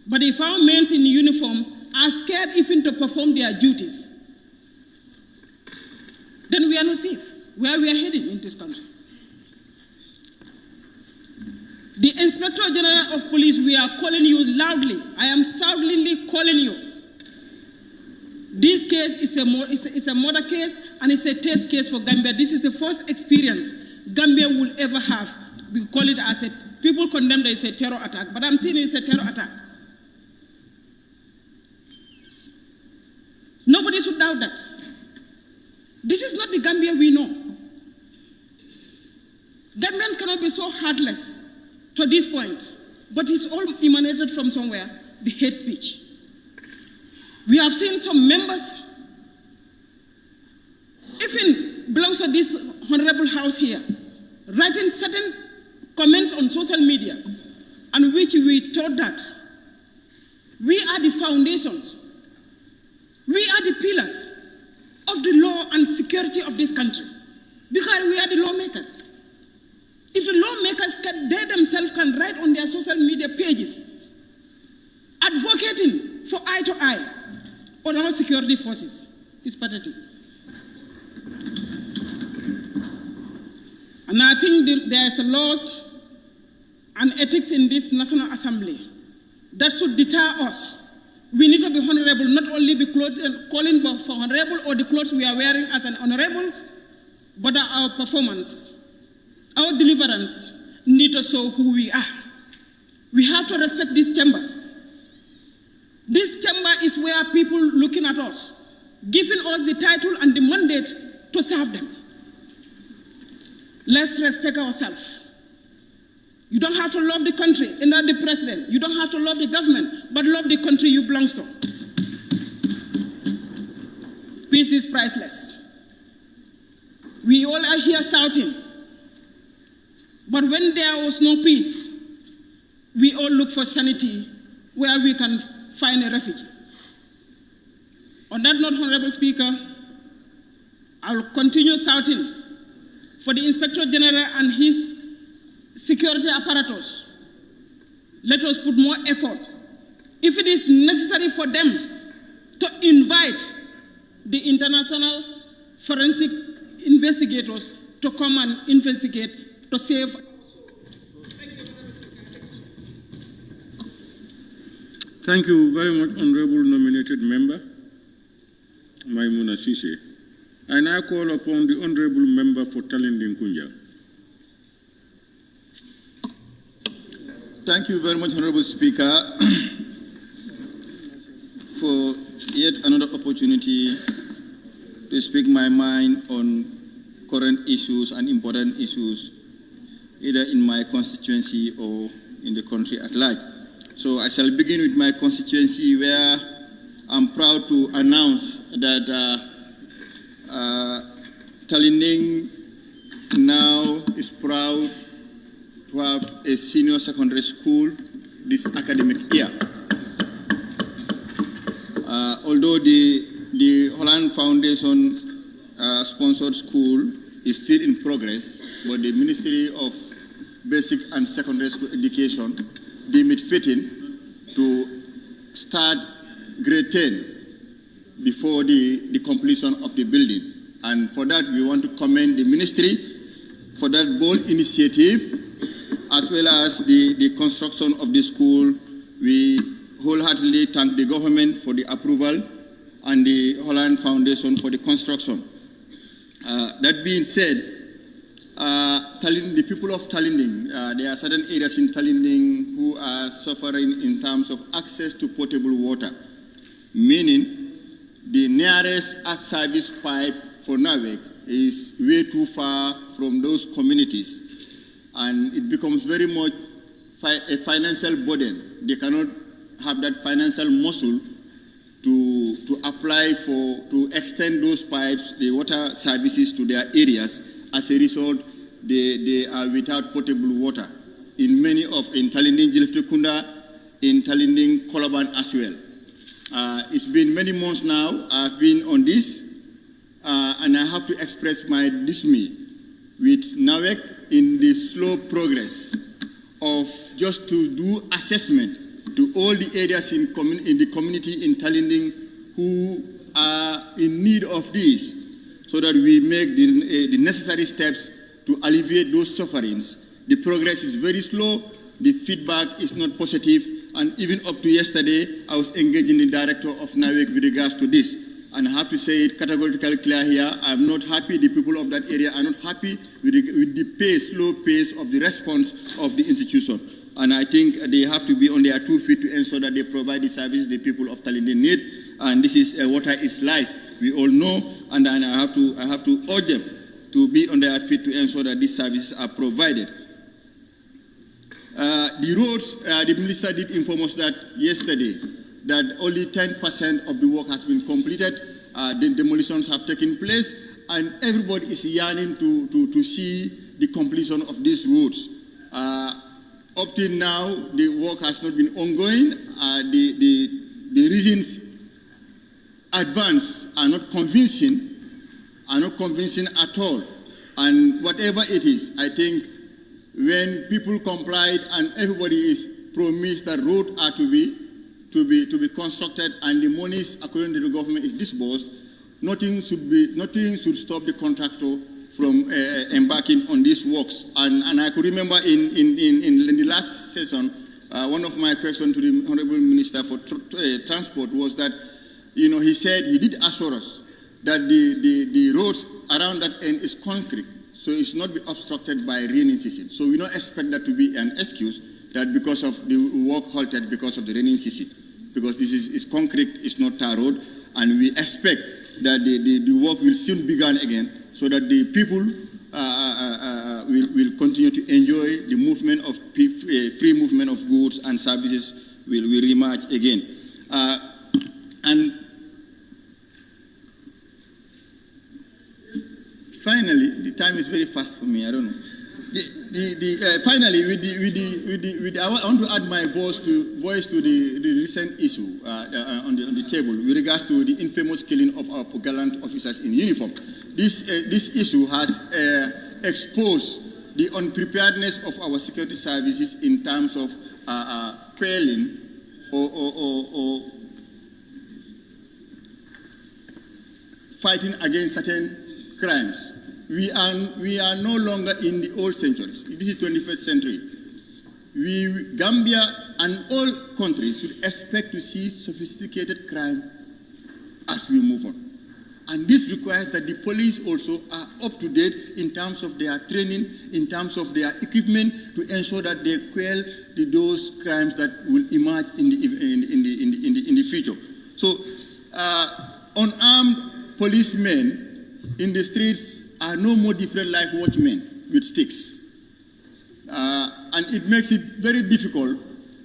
S14: But if our men in uniform are scared even to perform their duties, then we are not safe where we are heading in this country. The Inspector General of Police, we are calling you loudly. I am soundly calling you. This case is a murder case and it's a test case for Gambia. This is the first experience Gambia will ever have. We call it as a, people condemn that it's a terror attack, but I'm saying it's a terror attack. Nobody should doubt that. This is not the Gambia we know. Gambians cannot be so heartless to this point, but it's all emanated from somewhere, the hate speech. We have seen some members, even belongs to this honorable house here, writing certain comments on social media, and which we thought that we are the foundations, we are the pillars of the law and security of this country, because we are the lawmakers. If the lawmakers they themselves can write on their social media pages, advocating for eye to eye on our security forces, it's pathetic. And I think there is a laws and ethics in this National Assembly that should deter us. We need to be honorable, not only be calling for honorable or the clothes we are wearing as an honorables, but our performance, our deliverance need to show who we are. We have to respect these chambers. This chamber is where people looking at us, giving us the title and the mandate to serve them. Let's respect ourselves. You don't have to love the country and not the president. You don't have to love the government, but love the country you belong to. Peace is priceless. We all are here shouting. But when there was no peace, we all look for sanity where we can find a refuge. On that note, Honorable Speaker, I will continue shouting for the Inspector General and his security apparatus. Let us put more effort. If it is necessary for them to invite the international forensic investigators to come and investigate to save.
S1: Thank you very much, Honorable Nominated Member, Maimuna Sise. I now call upon the Honorable Member for Talinding Kunja.
S20: Thank you very much, Honorable Speaker, for yet another opportunity to speak my mind on current issues and important issues, either in my constituency or in the country at large. So I shall begin with my constituency, where I'm proud to announce that Talinding now is proud to have a senior secondary school this academic year. Although the Holland Foundation sponsored school is still in progress, but the Ministry of Basic and Secondary School Education deemed it fitting to start grade 10 before the completion of the building. And for that, we want to commend the ministry for that bold initiative as well as the construction of the school. We wholeheartedly thank the government for the approval and the Holland Foundation for the construction. That being said, the people of Talinding, there are certain areas in Talinding who are suffering in terms of access to potable water, meaning the nearest service pipe for Nawek is way too far from those communities, and it becomes very much a financial burden. They cannot have that financial muscle to apply to extend those pipes, the water services to their areas. As a result, they are without potable water in Talinding, Jiliftikunda, in Talinding, Koloban as well. It's been many months now I've been on this, and I have to express my dismay with Nawek in the slow progress of just to do assessment to all the areas in the community in Talinding who are in need of this, so that we make the necessary steps to alleviate those sufferings. The progress is very slow, the feedback is not positive, and even up to yesterday, I was engaging the director of NAWEC with regards to this. And I have to say it categorically clear here, I'm not happy, the people of that area are not happy with the slow pace of the response of the institution. And I think they have to be on their 2 feet to ensure that they provide the services the people of Talinding need. And this is water is life, we all know, and I have to urge them to be on their feet to ensure that these services are provided. The roads, the minister did inform us that yesterday, that only 10% of the work has been completed, the demolitions have taken place, and everybody is yearning to see the completion of these roads. Up till now, the work has not been ongoing. The reasons advanced are not convincing at all. And whatever it is, I think when people complied and everybody is promised that roads are to be constructed and the monies according to the government is disbursed, nothing should stop the contractor from embarking on these works. And I could remember in the last session, one of my questions to the Honorable Minister for Transport was that, he said he did assure us that the roads around that end is concrete, so it's not be obstructed by rainy season. So we don't expect that to be an excuse that because of the work halted because of the rainy season, because this is concrete, it's not tar road, and we expect that the work will soon begin again, so that the people will continue to enjoy the movement of free movement of goods and services will reemerge again. And finally, the time is very fast for me. I don't know. Finally, I want to add my voice to the recent issue on the table with regards to the infamous killing of our gallant officers in uniform. This issue has exposed the unpreparedness of our security services in terms of quelling or fighting against certain crimes. We are no longer in the old centuries. This is 21st century. Gambia and all countries should expect to see sophisticated crime as we move on. And this requires that the police also are up to date in terms of their training, in terms of their equipment, to ensure that they quell those crimes that will emerge in the future. So, unarmed policemen in the streets are no more different like watchmen with sticks. And it makes it very difficult.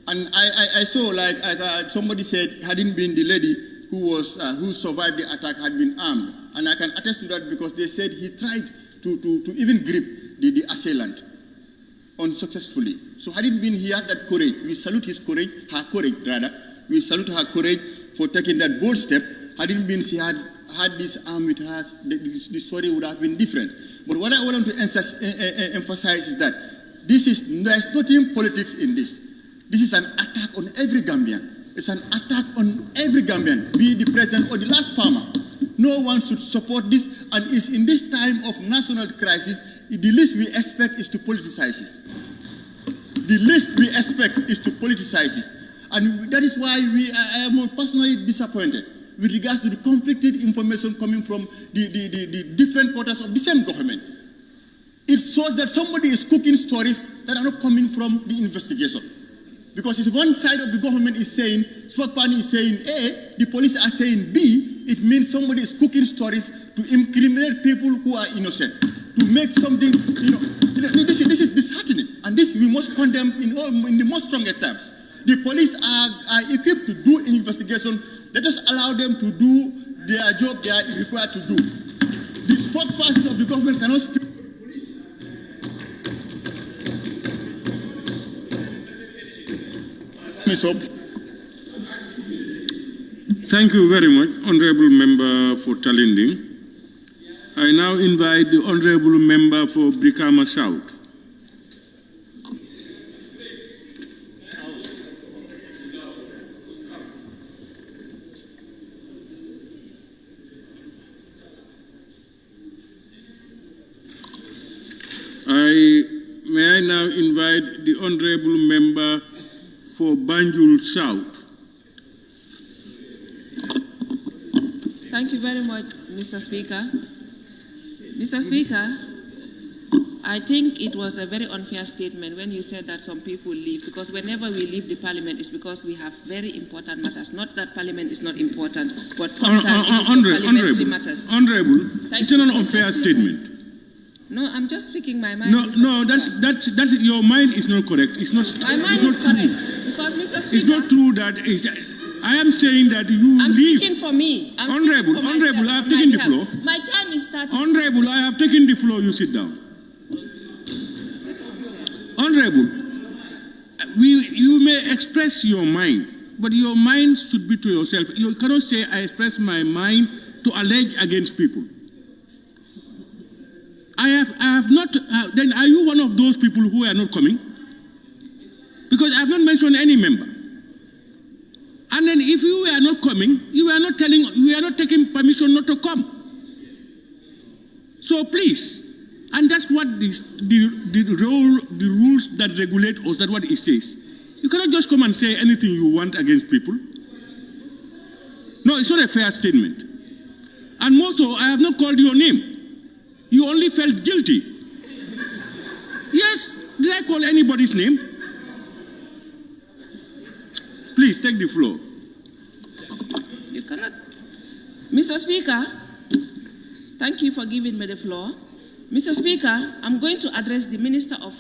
S20: And I saw, like somebody said, hadn't been the lady who survived the attack had been armed. And I can attest to that because they said he tried to even grip the assailant unsuccessfully. So hadn't been he had that courage. We salute his courage, her courage rather. We salute her courage for taking that bold step. Hadn't been she had this arm with her, the story would have been different. But what I want to emphasize is that there's nothing politics in this. This is an attack on every Gambian. It's an attack on every Gambian, be the president or the last farmer. No one should support this, and it's in this time of national crisis, the least we expect is to politicize it. the least we expect is to politicize this. And that is why I am personally disappointed with regards to the conflicted information coming from the different quarters of the same government. It shows that somebody is cooking stories that are not coming from the investigation. Because if one side of the government is saying, Spokpani is saying A, the police are saying B, it means somebody is cooking stories to incriminate people who are innocent, to make something, this is disheartening. And this we must condemn in the most strongest terms. The police are equipped to do an investigation. Let us allow them to do their job they are required to do. The spokesperson of the government cannot speak.
S1: Thank you very much, Honorable Member for Talinding. I now invite the Honorable Member for Brikama South. May I now invite the Honorable Member for Banjul South.
S21: Thank you very much, Mr. Speaker. Mr. Speaker, I think it was a very unfair statement when you said that some people leave, because whenever we leave the parliament, it's because we have very important matters. Not that parliament is not important, but sometimes it's parliamentary matters.
S1: Honorable, it's not an unfair statement.
S21: No, I'm just speaking my mind.
S1: No, that's your mind is not correct. It's not.
S21: My mind is correct because, Mr. Speaker,
S1: it's not true that I am saying that you
S21: I'm
S1: leave.
S21: speaking for me.
S1: Honorable, I have taken the floor.
S21: My time is starting.
S1: Honorable, I have taken the floor. You sit down. Honorable, you may express your mind, but your mind should be to yourself. You cannot say I express my mind to allege against people. I have not, then are you one of those people who are not coming? Because I have not mentioned any member. And then if you were not coming, you are not taking permission not to come. So please, and that's what the rules that regulate us, that's what it says. You cannot just come and say anything you want against people. No, it's not a fair statement. And more so, I have not called your name. You only felt guilty. Yes, did I call anybody's name? Please take the floor.
S21: You cannot. Mr. Speaker, thank you for giving me the floor. Mr. Speaker, I'm going to address the Minister of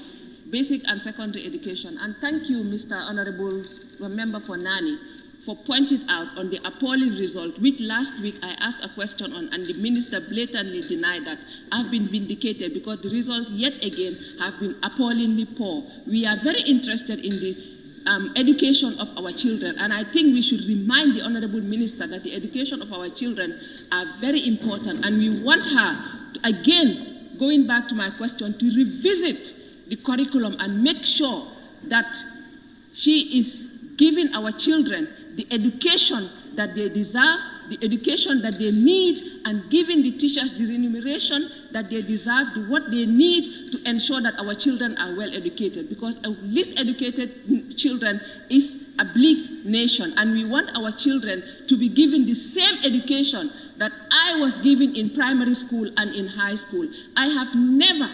S21: Basic and Secondary Education. And thank you, Mr. Honorable Member for Nani, for pointing out on the appalling result, which last week I asked a question on, and the minister blatantly denied that. I've been vindicated because the results yet again have been appallingly poor. We are very interested in the education of our children, and I think we should remind the Honorable Minister that the education of our children are very important, and we want her to, again, going back to my question, to revisit the curriculum and make sure that she is giving our children the education that they deserve, the education that they need, and giving the teachers the remuneration that they deserve, what they need to ensure that our children are well educated. Because a least educated children is a bleak nation, and we want our children to be given the same education that I was given in primary school and in high school. I have never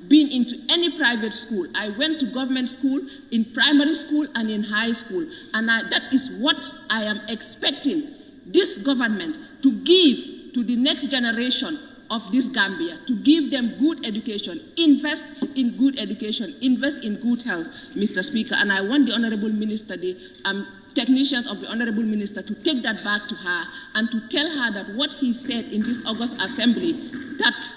S21: been into any private school. I went to government school, in primary school and in high school. And that is what I am expecting this government to give to the next generation of this Gambia, to give them good education, invest in good education, invest in good health, Mr. Speaker. And I want the Honorable Minister, the technicians of the Honorable Minister, to take that back to her and to tell her that what he said in this August Assembly, that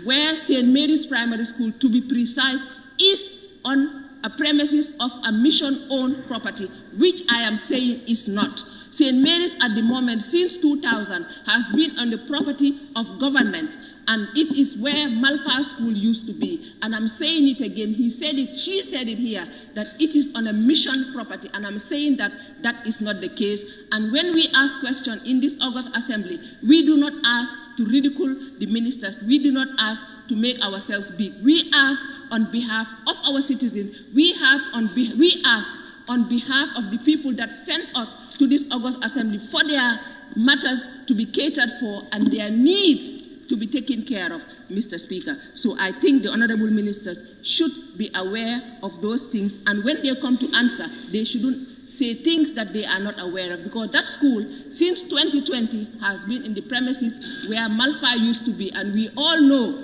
S21: where St. Mary's Primary School, to be precise, is on a premises of a mission-owned property, which I am saying is not. St. Mary's at the moment, since 2000, has been on the property of government. And it is where Malfa School used to be. And I'm saying it again. He said it, she said it here, that it is on a mission property. And I'm saying that that is not the case. And when we ask questions in this August Assembly, we do not ask to ridicule the ministers. We do not ask to make ourselves big. We ask on behalf of our citizens. We ask on behalf of the people that sent us to this August Assembly for their matters to be catered for and their needs to be taken care of, Mr. Speaker. So I think the honorable ministers should be aware of those things, and when they come to answer, they shouldn't say things that they are not aware of, because that school, since 2020, has been in the premises where Malfa used to be, and we all know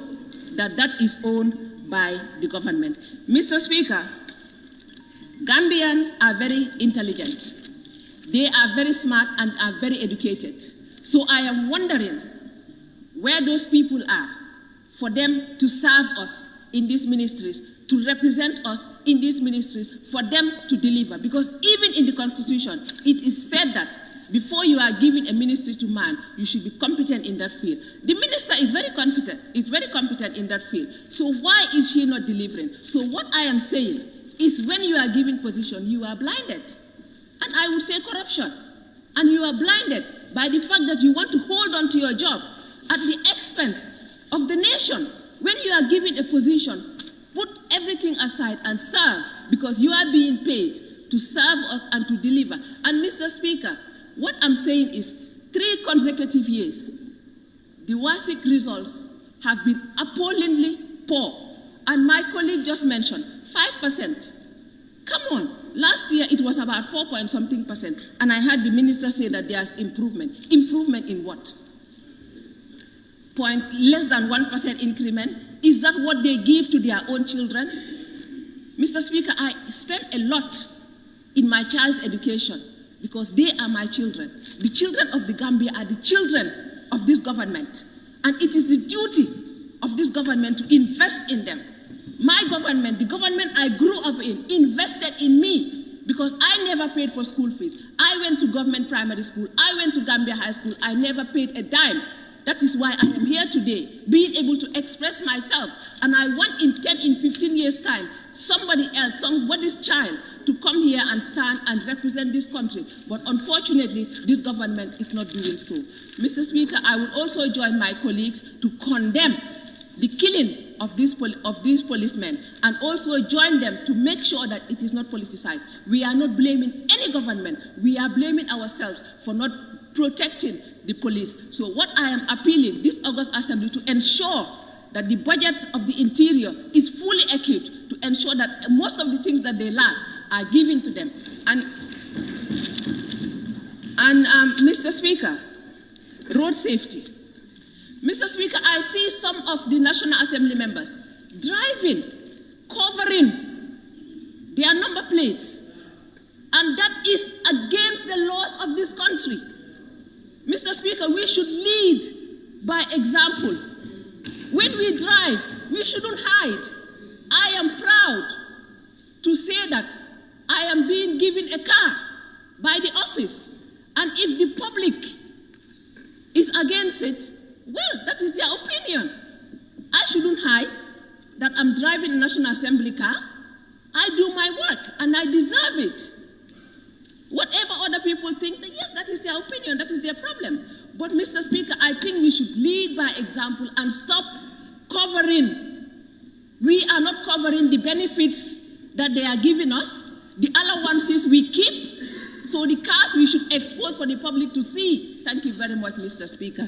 S21: that that is owned by the government. Mr. Speaker, Gambians are very intelligent. They are very smart and are very educated. So I am wondering where those people are for them to serve us in these ministries, to represent us in these ministries, for them to deliver. Because even in the Constitution, it is said that before you are giving a ministry to man, you should be competent in that field. The minister is very competent in that field. So why is she not delivering? So what I am saying is, when you are given position, you are blinded. And I would say corruption. And you are blinded by the fact that you want to hold on to your job at the expense of the nation. When you are given a position, put everything aside and serve, because you are being paid to serve us and to deliver. And Mr. Speaker, what I'm saying is 3 consecutive years, the WASIC results have been appallingly poor. And my colleague just mentioned 5%. Come on. Last year it was about 4-point-something%. And I heard the minister say that there's improvement. Improvement in what? Less than 1% increment? Is that what they give to their own children? Mr. Speaker, I spent a lot in my child's education because they are my children. The children of the Gambia are the children of this government. And it is the duty of this government to invest in them. My government, the government I grew up in, invested in me because I never paid for school fees. I went to government primary school. I went to Gambia High School. I never paid a dime. That is why I am here today, being able to express myself. And I want in 10, in 15 years' time, somebody else, somebody's child, to come here and stand and represent this country. But unfortunately, this government is not doing so. Mr. Speaker, I will also join my colleagues to condemn the killing of these policemen, and also join them to make sure that it is not politicized. We are not blaming any government. We are blaming ourselves for not protecting the police. So what I am appealing this August Assembly to ensure that the budget of the interior is fully equipped to ensure that most of the things that they lack are given to them. And Mr. Speaker, road safety. Mr. Speaker, I see some of the National Assembly members driving, covering their number plates, and that is against the laws of this country. Mr. Speaker, we should lead by example. When we drive, we shouldn't hide. I am proud to say that I am being given a car by the office, and if the public is against it, well, that is their opinion. I shouldn't hide that I'm driving a National Assembly car. I do my work, and I deserve it. Whatever other people think, yes, that is their opinion, that is their problem. But, Mr. Speaker, I think we should lead by example and stop covering. We are not covering the benefits that they are giving us. The allowances we keep, so the cars we should expose for the public to see. Thank you very much, Mr. Speaker.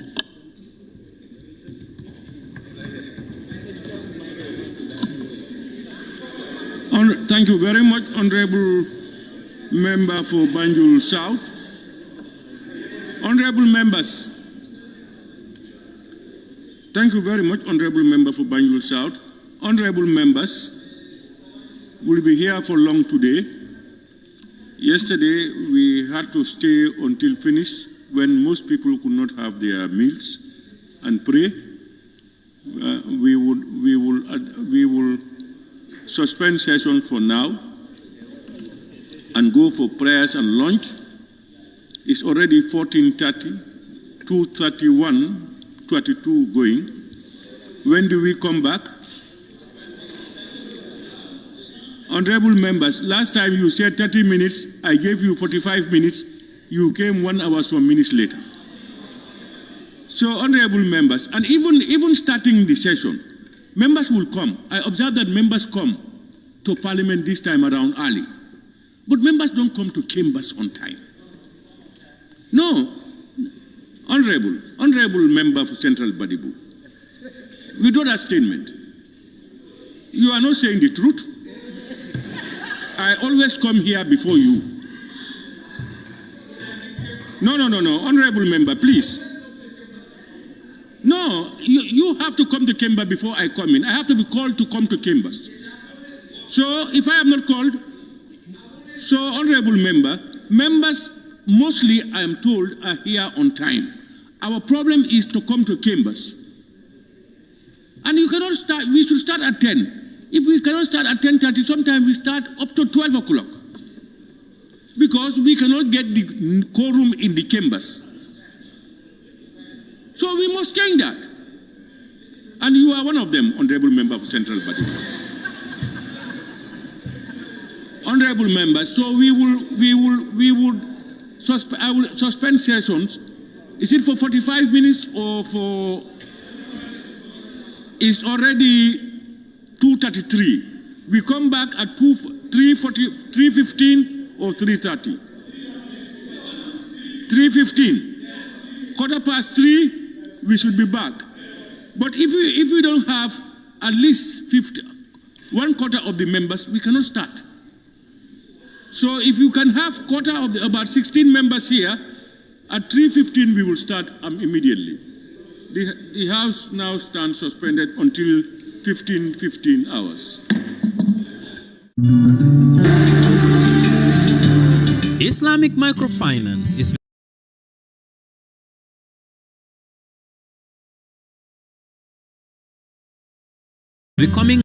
S1: Thank you very much, Honorable Member for Banjul South. Honorable members, thank you very much, Honorable Member for Banjul South. Honorable members, we'll be here for long today. Yesterday, we had to stay until finish when most people could not have their meals and pray. We will suspend session for now and go for prayers and lunch. It's already 14:30, 2:31, 22 going. When do we come back? Honorable members, last time you said 30 minutes, I gave you 45 minutes, you came 1 hour, some minutes later. So, honorable members, and even starting the session, members will come. I observe that members come to Parliament this time around early. But members don't come to chambers on time. No. Honorable member for Central Badibu, without a statement, you are not saying the truth. I always come here before you. No. Honorable member, please. No, you have to come to chamber before I come in. I have to be called to come to chambers. So if I am not called, so honorable member, members mostly, I am told, are here on time. Our problem is to come to chambers. And you cannot start, we should start at 10. If we cannot start at 10:30, sometimes we start up to 12 o'clock. Because we cannot get the quorum in the chambers. So we must change that. And you are one of them, honorable member for Central Body. Honorable members, so I will suspend sessions. Is it for 45 minutes or for? It's already 2:33. We come back at 3:15 or 3:30. 3:15. 3:15, we should be back. But if we don't have at least 1/4 of the members, we cannot start. So if you can have about 16 members here, at 3:15 we will start immediately. The House now stands suspended until 15 hours.
S7: Islamic Microfinance is becoming